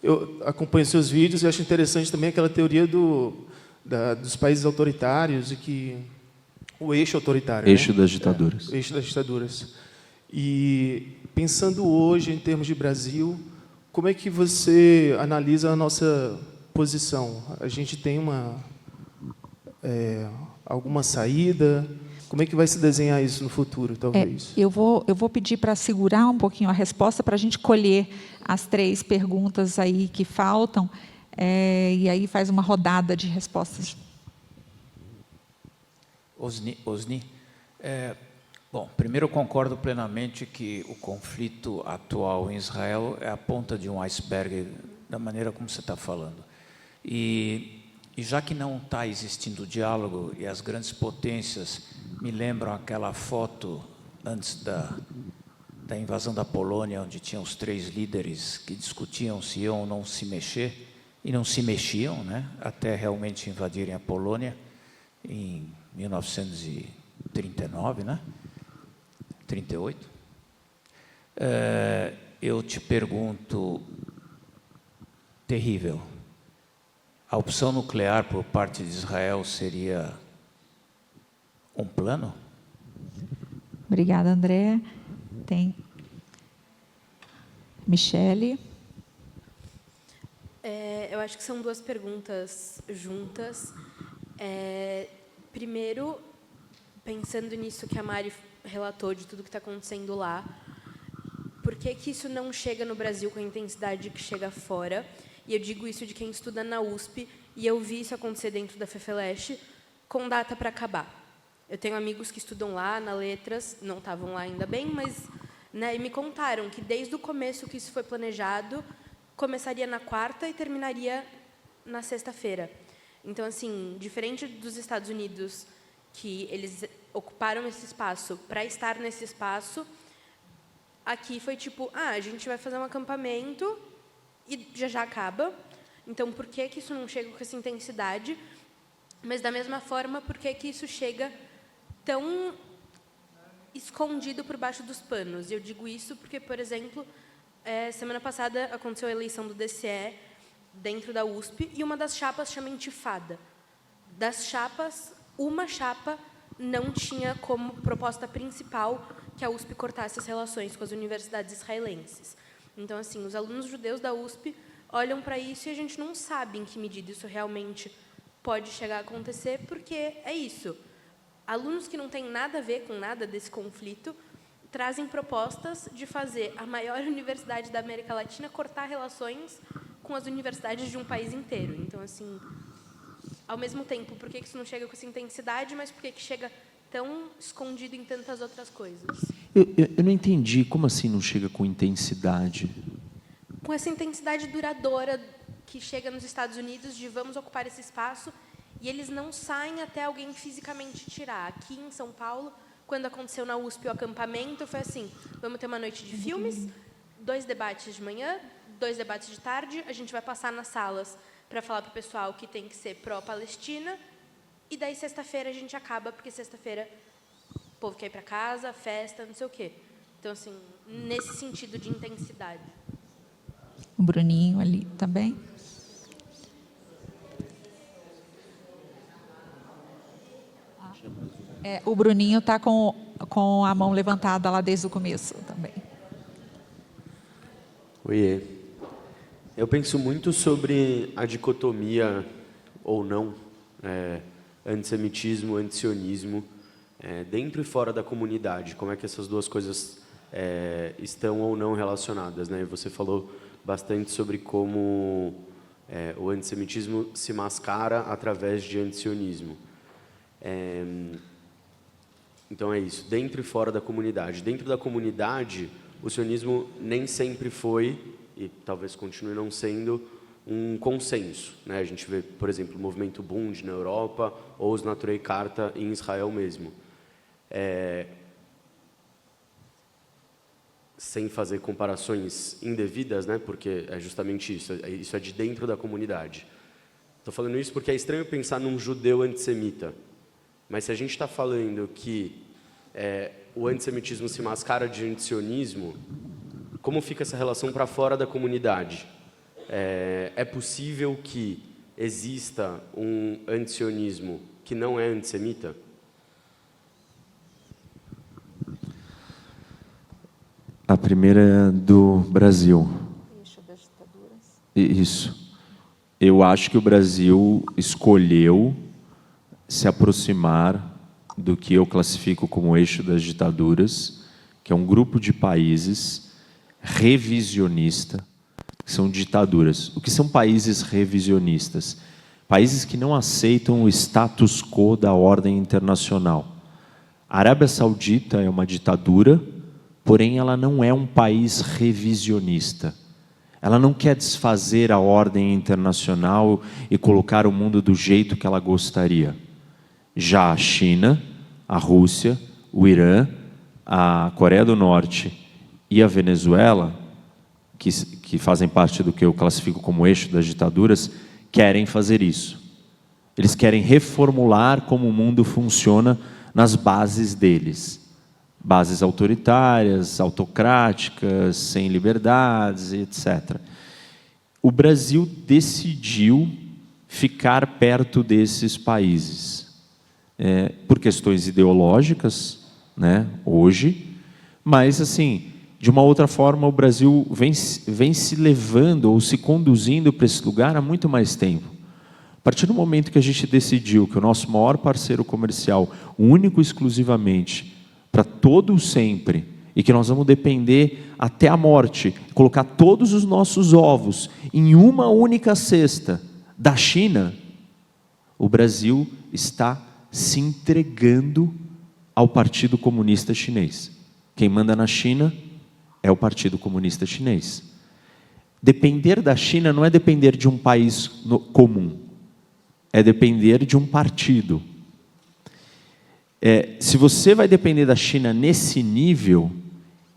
Eu acompanho seus vídeos e acho interessante também aquela teoria dos países autoritários e que o eixo autoritário. Eixo das ditaduras. O eixo das ditaduras. E pensando hoje em termos de Brasil, como é que você analisa a nossa posição? A gente tem alguma saída? Como é que vai se desenhar isso no futuro, talvez? Eu vou pedir para segurar um pouquinho a resposta para a gente colher as 3 perguntas aí que faltam. e aí faz uma rodada de respostas. Osni, bom, primeiro eu concordo plenamente que o conflito atual em Israel é a ponta de um iceberg, da maneira como você está falando. E já que não está existindo diálogo e as grandes potências me lembram aquela foto antes da invasão da Polônia, onde tinham os 3 líderes que discutiam se iam ou não se mexer, e não se mexiam, né, até realmente invadirem a Polônia em 1939, né? 38. Eu te pergunto, terrível, a opção nuclear por parte de Israel seria um plano? Obrigada, André. Tem Michele. Eu acho que são 2 perguntas juntas. Primeiro, pensando nisso que a Mari relatou, de tudo que está acontecendo lá, por que isso não chega no Brasil com a intensidade que chega fora? E eu digo isso de quem estuda na USP, e eu vi isso acontecer dentro da FEFELESH, com data para acabar. Eu tenho amigos que estudam lá, na Letras, não estavam lá ainda bem, mas, né, e me contaram que desde o começo que isso foi planejado, começaria na quarta e terminaria na sexta-feira. Então, assim, diferente dos Estados Unidos, que eles ocuparam esse espaço para estar nesse espaço, aqui foi tipo, a gente vai fazer um acampamento e já acaba. Então, por que isso não chega com essa intensidade? Mas, da mesma forma, por que isso chega tão escondido por baixo dos panos? Eu digo isso porque, por exemplo, semana passada aconteceu a eleição do DCE dentro da USP e uma das chapas chama Intifada. Das chapas, uma chapa não tinha como proposta principal que a USP cortasse as relações com as universidades israelenses. Então, assim, os alunos judeus da USP olham para isso e a gente não sabe em que medida isso realmente pode chegar a acontecer, porque é isso. Alunos que não têm nada a ver com nada desse conflito trazem propostas de fazer a maior universidade da América Latina cortar relações com as universidades de um país inteiro. Então, assim, ao mesmo tempo, por que isso não chega com essa intensidade, mas por que chega tão escondido em tantas outras coisas? Eu não entendi, como assim não chega com intensidade? Com essa intensidade duradoura que chega nos Estados Unidos de vamos ocupar esse espaço, e eles não saem até alguém fisicamente tirar. Aqui em São Paulo, quando aconteceu na USP o acampamento, foi assim, vamos ter uma noite de filmes, 2 debates de manhã, 2 debates de tarde, a gente vai passar nas salas para falar para o pessoal que tem que ser pró-Palestina, e daí sexta-feira a gente acaba, porque sexta-feira o povo quer ir para casa, festa, não sei o quê. Então, assim, nesse sentido de intensidade. O Bruninho ali também. O Bruninho está com a mão levantada lá desde o começo também. Oiê. Eu penso muito sobre a dicotomia, ou não, antissemitismo, antisionismo, dentro e fora da comunidade. Como é que essas duas coisas estão ou não relacionadas, né? Você falou bastante sobre como o antissemitismo se mascara através de antisionismo. Então é isso, dentro e fora da comunidade. Dentro da comunidade, o sionismo nem sempre foi, e talvez continue não sendo, um consenso, né? A gente vê, por exemplo, o movimento Bund na Europa, ou os Naturei Karta em Israel mesmo. Sem fazer comparações indevidas, né? Porque é justamente isso, isso é de dentro da comunidade. Estou falando isso porque é estranho pensar num judeu antissemita. Mas se a gente está falando que o antissemitismo se mascara de antisionismo, como fica essa relação para fora da comunidade? É possível que exista um antisionismo que não é antissemita? A primeira é do Brasil. Isso. Eu acho que o Brasil escolheu se aproximar do que eu classifico como eixo das ditaduras, que é um grupo de países revisionista, que são ditaduras. O que são países revisionistas? Países que não aceitam o status quo da ordem internacional. A Arábia Saudita é uma ditadura, porém ela não é um país revisionista. Ela não quer desfazer a ordem internacional e colocar o mundo do jeito que ela gostaria. Já a China, a Rússia, o Irã, a Coreia do Norte e a Venezuela, que fazem parte do que eu classifico como eixo das ditaduras, querem fazer isso. Eles querem reformular como o mundo funciona nas bases deles. Bases autoritárias, autocráticas, sem liberdades, etc. O Brasil decidiu ficar perto desses países, por questões ideológicas, né, hoje, mas, assim, de uma outra forma, o Brasil vem se levando ou se conduzindo para esse lugar há muito mais tempo. A partir do momento que a gente decidiu que o nosso maior parceiro comercial, único e exclusivamente, para todo o sempre, e que nós vamos depender até a morte, colocar todos os nossos ovos em uma única cesta da China, o Brasil está se entregando ao Partido Comunista Chinês. Quem manda na China é o Partido Comunista Chinês. Depender da China não é depender de um país comum, é depender de um partido. Se você vai depender da China nesse nível,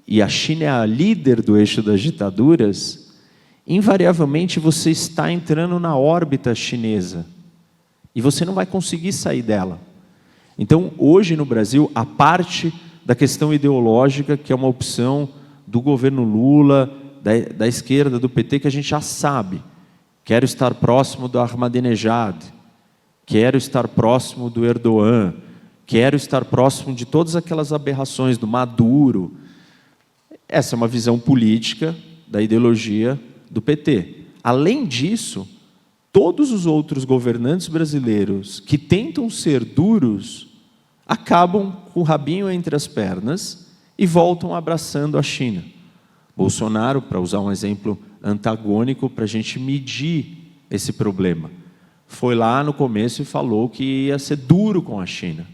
e a China é a líder do eixo das ditaduras, invariavelmente você está entrando na órbita chinesa, e você não vai conseguir sair dela. Então, hoje no Brasil, a parte da questão ideológica, que é uma opção do governo Lula, da esquerda, do PT, que a gente já sabe. Quero estar próximo do Ahmadinejad, quero estar próximo do Erdogan, quero estar próximo de todas aquelas aberrações do Maduro. Essa é uma visão política da ideologia do PT. Além disso, todos os outros governantes brasileiros que tentam ser duros acabam com o rabinho entre as pernas e voltam abraçando a China. Bolsonaro, para usar um exemplo antagônico para a gente medir esse problema, foi lá no começo e falou que ia ser duro com a China.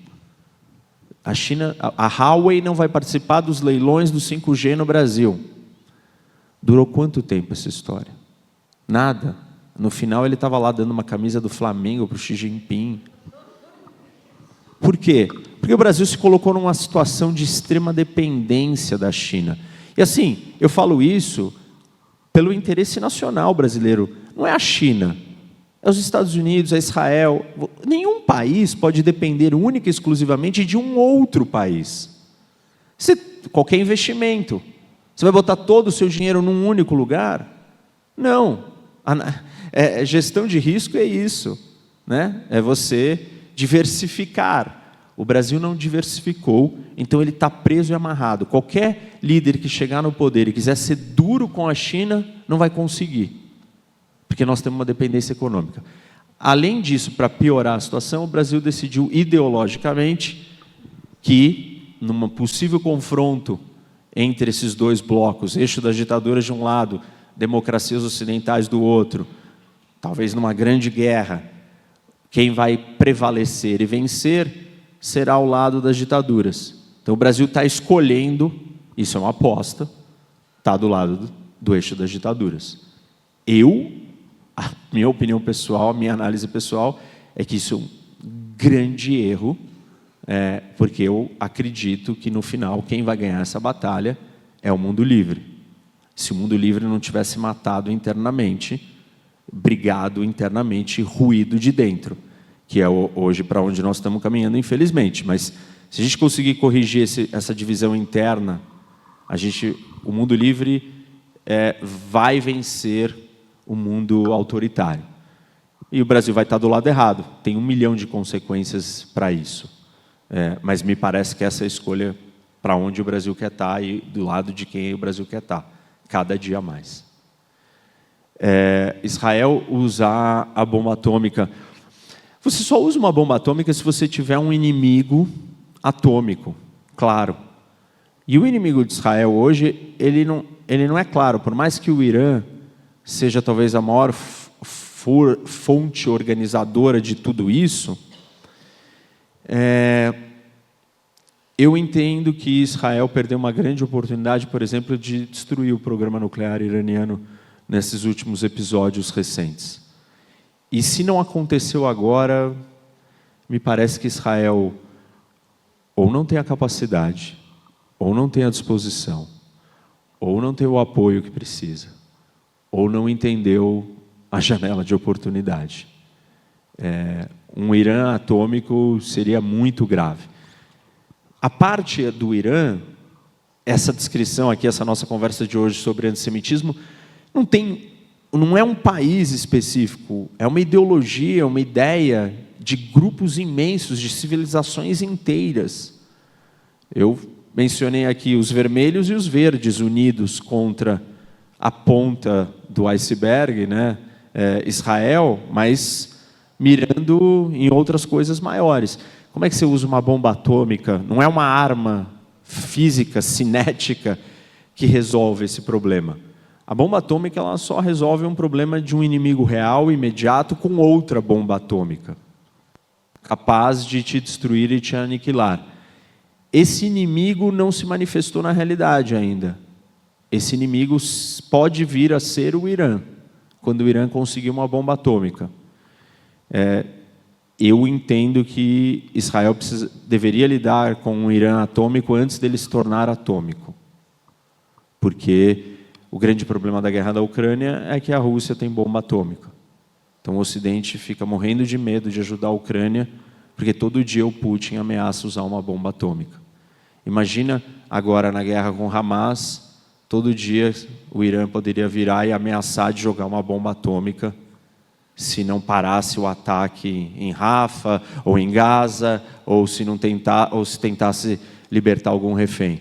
A Huawei não vai participar dos leilões do 5G no Brasil. Durou quanto tempo essa história? Nada. No final ele estava lá dando uma camisa do Flamengo para o Xi Jinping. Por quê? Porque o Brasil se colocou numa situação de extrema dependência da China. E assim, eu falo isso pelo interesse nacional brasileiro. Não é a China, é os Estados Unidos, é Israel. Nenhum país pode depender única e exclusivamente de um outro país. Qualquer investimento, você vai botar todo o seu dinheiro num único lugar? Não. Gestão de risco é isso, né? É você diversificar. O Brasil não diversificou, então ele está preso e amarrado. Qualquer líder que chegar no poder e quiser ser duro com a China, não vai conseguir, porque nós temos uma dependência econômica. Além disso, para piorar a situação, o Brasil decidiu ideologicamente que, num possível confronto entre esses dois blocos, eixo das ditaduras de um lado, democracias ocidentais do outro, talvez numa grande guerra, quem vai prevalecer e vencer será ao lado das ditaduras. Então o Brasil está escolhendo, isso é uma aposta, está do lado do eixo das ditaduras. A minha opinião pessoal, a minha análise pessoal, é que isso é um grande erro, porque eu acredito que no final quem vai ganhar essa batalha é o mundo livre. Se o mundo livre não tivesse matado internamente, brigado internamente, ruído de dentro, que é hoje para onde nós estamos caminhando, infelizmente. Mas se a gente conseguir corrigir essa divisão interna, o mundo livre vai vencer o mundo autoritário. E o Brasil vai estar do lado errado. Tem 1 milhão de consequências para isso. Mas me parece que essa é a escolha para onde o Brasil quer estar e do lado de quem o Brasil quer estar, cada dia mais. Israel usar a bomba atômica. Você só usa uma bomba atômica se você tiver um inimigo atômico, claro. E o inimigo de Israel hoje, ele não é claro. Por mais que o Irã seja talvez a maior fonte organizadora de tudo isso, eu entendo que Israel perdeu uma grande oportunidade, por exemplo, de destruir o programa nuclear iraniano nesses últimos episódios recentes. E se não aconteceu agora, me parece que Israel ou não tem a capacidade, ou não tem a disposição, ou não tem o apoio que precisa, ou não entendeu a janela de oportunidade. Um Irã atômico seria muito grave. A parte do Irã, essa descrição aqui, essa nossa conversa de hoje sobre antissemitismo, não é um país específico, é uma ideologia, uma ideia de grupos imensos, de civilizações inteiras. Eu mencionei aqui os vermelhos e os verdes unidos contra a ponta do iceberg, né? Israel, mas mirando em outras coisas maiores. Como é que você usa uma bomba atômica? Não é uma arma física, cinética, que resolve esse problema. A bomba atômica ela só resolve um problema de um inimigo real, imediato, com outra bomba atômica, capaz de te destruir e te aniquilar. Esse inimigo não se manifestou na realidade ainda. Esse inimigo pode vir a ser o Irã, quando o Irã conseguir uma bomba atômica. Eu entendo que Israel deveria lidar com um Irã atômico antes dele se tornar atômico. Porque o grande problema da guerra da Ucrânia é que a Rússia tem bomba atômica. Então o Ocidente fica morrendo de medo de ajudar a Ucrânia, porque todo dia o Putin ameaça usar uma bomba atômica. Imagina agora na guerra com Hamas, todo dia o Irã poderia virar e ameaçar de jogar uma bomba atômica se não parasse o ataque em Rafa ou em Gaza, ou se tentasse libertar algum refém.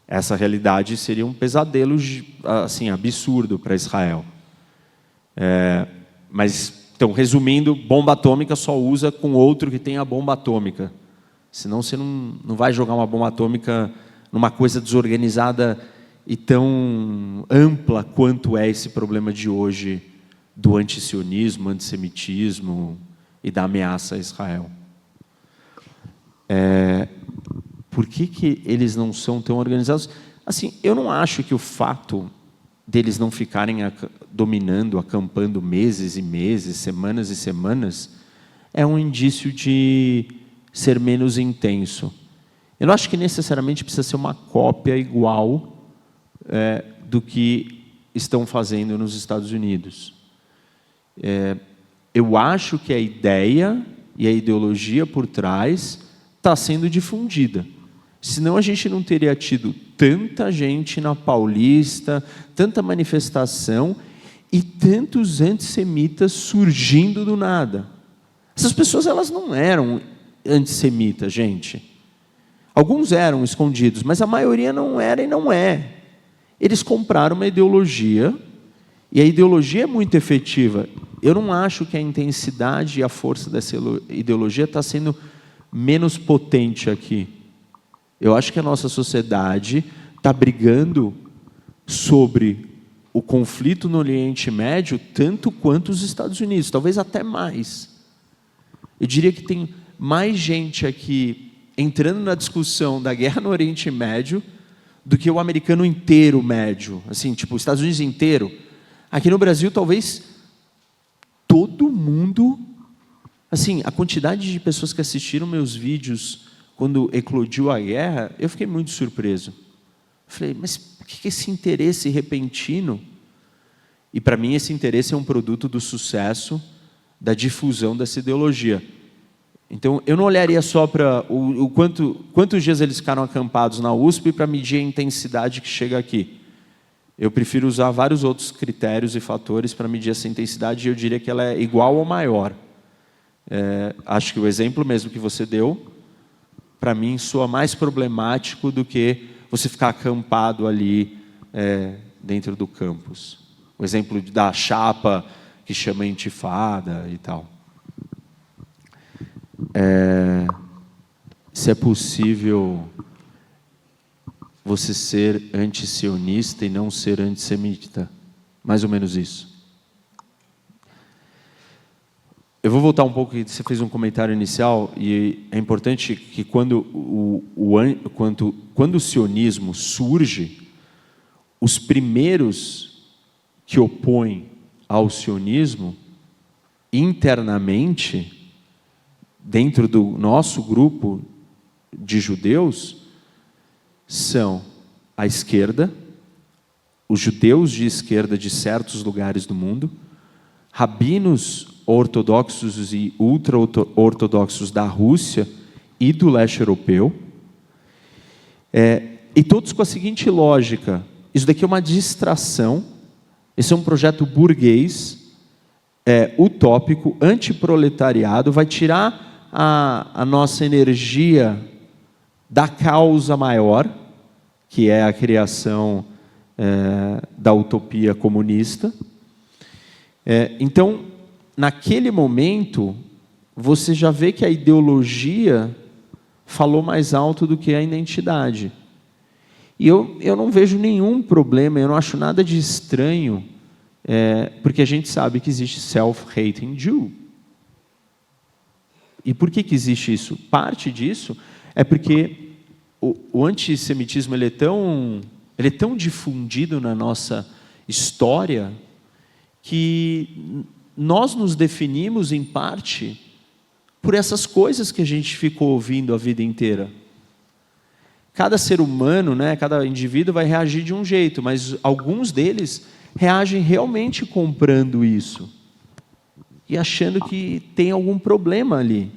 Essa realidade seria um pesadelo assim, absurdo para Israel. Mas, então, resumindo, bomba atômica só usa com outro que tem a bomba atômica. Senão você não vai jogar uma bomba atômica numa coisa desorganizada e tão ampla quanto é esse problema de hoje do antisionismo, antissemitismo e da ameaça a Israel. Por que eles não são tão organizados? Assim, eu não acho que o fato deles não ficarem dominando, acampando meses e meses, semanas e semanas, é um indício de ser menos intenso. Eu não acho que necessariamente precisa ser uma cópia igual do que estão fazendo nos Estados Unidos. Eu acho que a ideia e a ideologia por trás está sendo difundida. Senão a gente não teria tido tanta gente na Paulista, tanta manifestação e tantos antissemitas surgindo do nada. Essas pessoas elas não eram antissemitas, gente. Alguns eram escondidos, mas a maioria não era e não é. Eles compraram uma ideologia e a ideologia é muito efetiva. Eu não acho que a intensidade e a força dessa ideologia está sendo menos potente aqui. Eu acho que a nossa sociedade está brigando sobre o conflito no Oriente Médio tanto quanto os Estados Unidos, talvez até mais. Eu diria que tem mais gente aqui entrando na discussão da guerra no Oriente Médio do que o americano inteiro médio, assim, tipo, os Estados Unidos inteiro. Aqui no Brasil, talvez todo mundo, assim, a quantidade de pessoas que assistiram meus vídeos quando eclodiu a guerra, eu fiquei muito surpreso. Falei, mas por que esse interesse repentino? E para mim esse interesse é um produto do sucesso da difusão dessa ideologia. Então eu não olharia só para quantos dias eles ficaram acampados na USP para medir a intensidade que chega aqui. Eu prefiro usar vários outros critérios e fatores para medir essa intensidade e eu diria que ela é igual ou maior. Acho que o exemplo mesmo que você deu, para mim, soa mais problemático do que você ficar acampado ali dentro do campus. O exemplo da chapa que chama intifada e tal. Se é possível você ser antissionista e não ser antissemita. Mais ou menos isso. Eu vou voltar um pouco, você fez um comentário inicial, e é importante que quando o sionismo surge, os primeiros que opõem ao sionismo, internamente, dentro do nosso grupo de judeus, são a esquerda, os judeus de esquerda de certos lugares do mundo, rabinos ortodoxos e ultra-ortodoxos da Rússia e do leste europeu, e todos com a seguinte lógica: isso daqui é uma distração, esse é um projeto burguês, utópico, antiproletariado, vai tirar a nossa energia da causa maior, que é a criação da utopia comunista. Então, naquele momento, você já vê que a ideologia falou mais alto do que a identidade. E eu não vejo nenhum problema, eu não acho nada de estranho, porque a gente sabe que existe self-hating Jew. E por que existe isso? Parte disso é porque o antissemitismo ele é tão difundido na nossa história que nós nos definimos, em parte, por essas coisas que a gente ficou ouvindo a vida inteira. Cada ser humano, cada indivíduo vai reagir de um jeito, mas alguns deles reagem realmente comprando isso e achando que tem algum problema ali.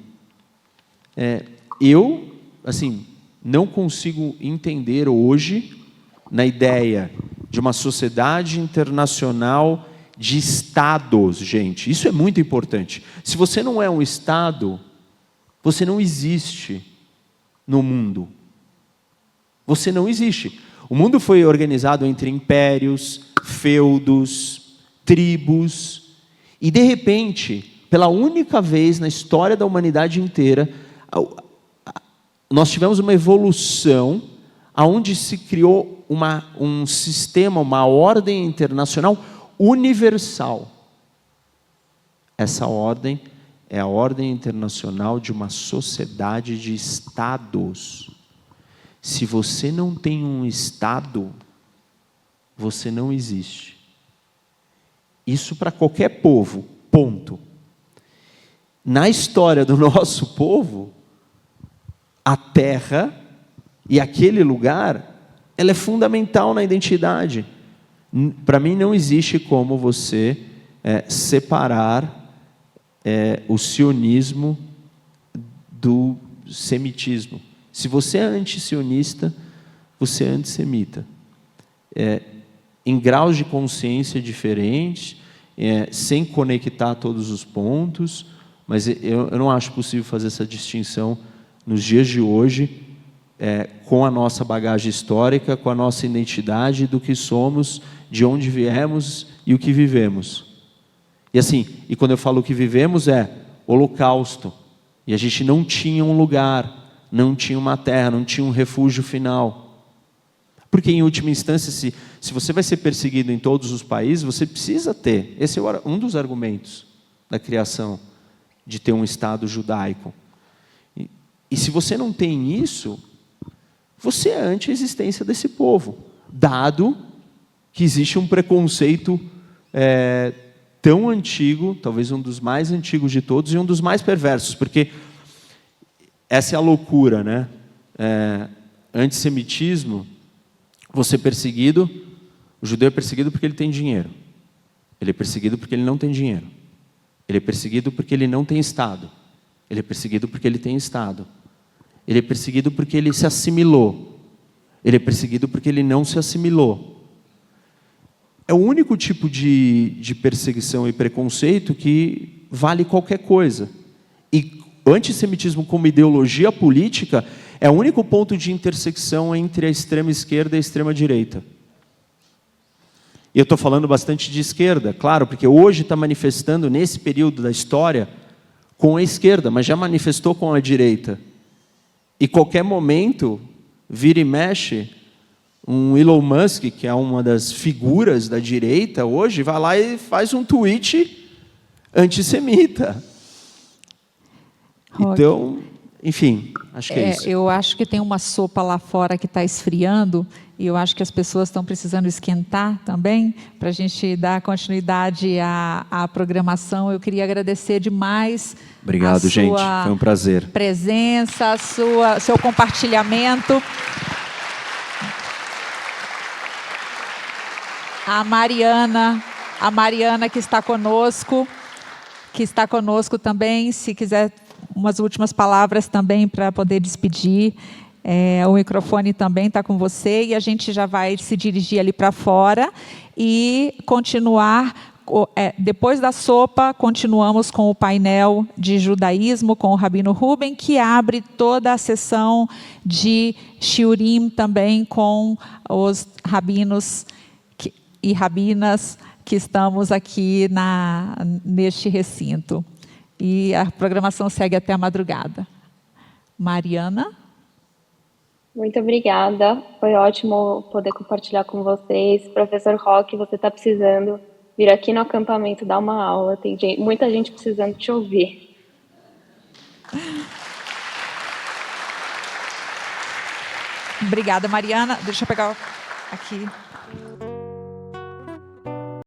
Eu, não consigo entender hoje, na ideia de uma sociedade internacional de estados, gente, isso é muito importante. Se você não é um estado, você não existe no mundo. Você não existe. O mundo foi organizado entre impérios, feudos, tribos, e de repente, pela única vez na história da humanidade inteira, nós tivemos uma evolução onde se criou um sistema, uma ordem internacional universal. Essa ordem é a ordem internacional de uma sociedade de estados. Se você não tem um estado, você não existe. Isso para qualquer povo, ponto. Na história do nosso povo, a terra e aquele lugar, ela é fundamental na identidade. Para mim não existe como você separar o sionismo do semitismo. Se você é antissionista, você é antissemita. Em graus de consciência diferentes, sem conectar todos os pontos, mas eu não acho possível fazer essa distinção nos dias de hoje, com a nossa bagagem histórica, com a nossa identidade do que somos, de onde viemos e o que vivemos. E quando eu falo o que vivemos holocausto, e a gente não tinha um lugar, não tinha uma terra, não tinha um refúgio final. Porque em última instância, se você vai ser perseguido em todos os países, você precisa ter, esse é um dos argumentos da criação, de ter um Estado judaico. E se você não tem isso, você é anti a existência desse povo, dado que existe um preconceito tão antigo, talvez um dos mais antigos de todos e um dos mais perversos, porque essa é a loucura, né? Antissemitismo, você é perseguido, o judeu é perseguido porque ele tem dinheiro, ele é perseguido porque ele não tem dinheiro, ele é perseguido porque ele não tem Estado, ele é perseguido porque ele tem Estado, ele é perseguido porque ele se assimilou, ele é perseguido porque ele não se assimilou. É o único tipo de perseguição e preconceito que vale qualquer coisa. E o antissemitismo como ideologia política é o único ponto de intersecção entre a extrema esquerda e a extrema direita. E eu estou falando bastante de esquerda, claro, porque hoje está manifestando nesse período da história com a esquerda, mas já manifestou com a direita. E qualquer momento, vira e mexe, Um Elon Musk, que é uma das figuras da direita hoje, vai lá e faz um tweet antissemita. Então, enfim, acho que é isso. Eu acho que tem uma sopa lá fora que está esfriando, e eu acho que as pessoas estão precisando esquentar também, para a gente dar continuidade à programação. Eu queria agradecer demais. Obrigado, gente. Foi um prazer. Presença, seu compartilhamento. A Mariana que está conosco também, se quiser umas últimas palavras também para poder despedir. O microfone também está com você e a gente já vai se dirigir ali para fora e continuar. Depois da sopa, continuamos com o painel de judaísmo com o Rabino Ruben, que abre toda a sessão de shiurim também com os rabinos e rabinas que estamos aqui neste recinto. E a programação segue até a madrugada. Mariana? Muito obrigada. Foi ótimo poder compartilhar com vocês. Professor Roque, você está precisando vir aqui no acampamento dar uma aula. Tem muita gente precisando te ouvir. Obrigada, Mariana. Deixa eu pegar aqui.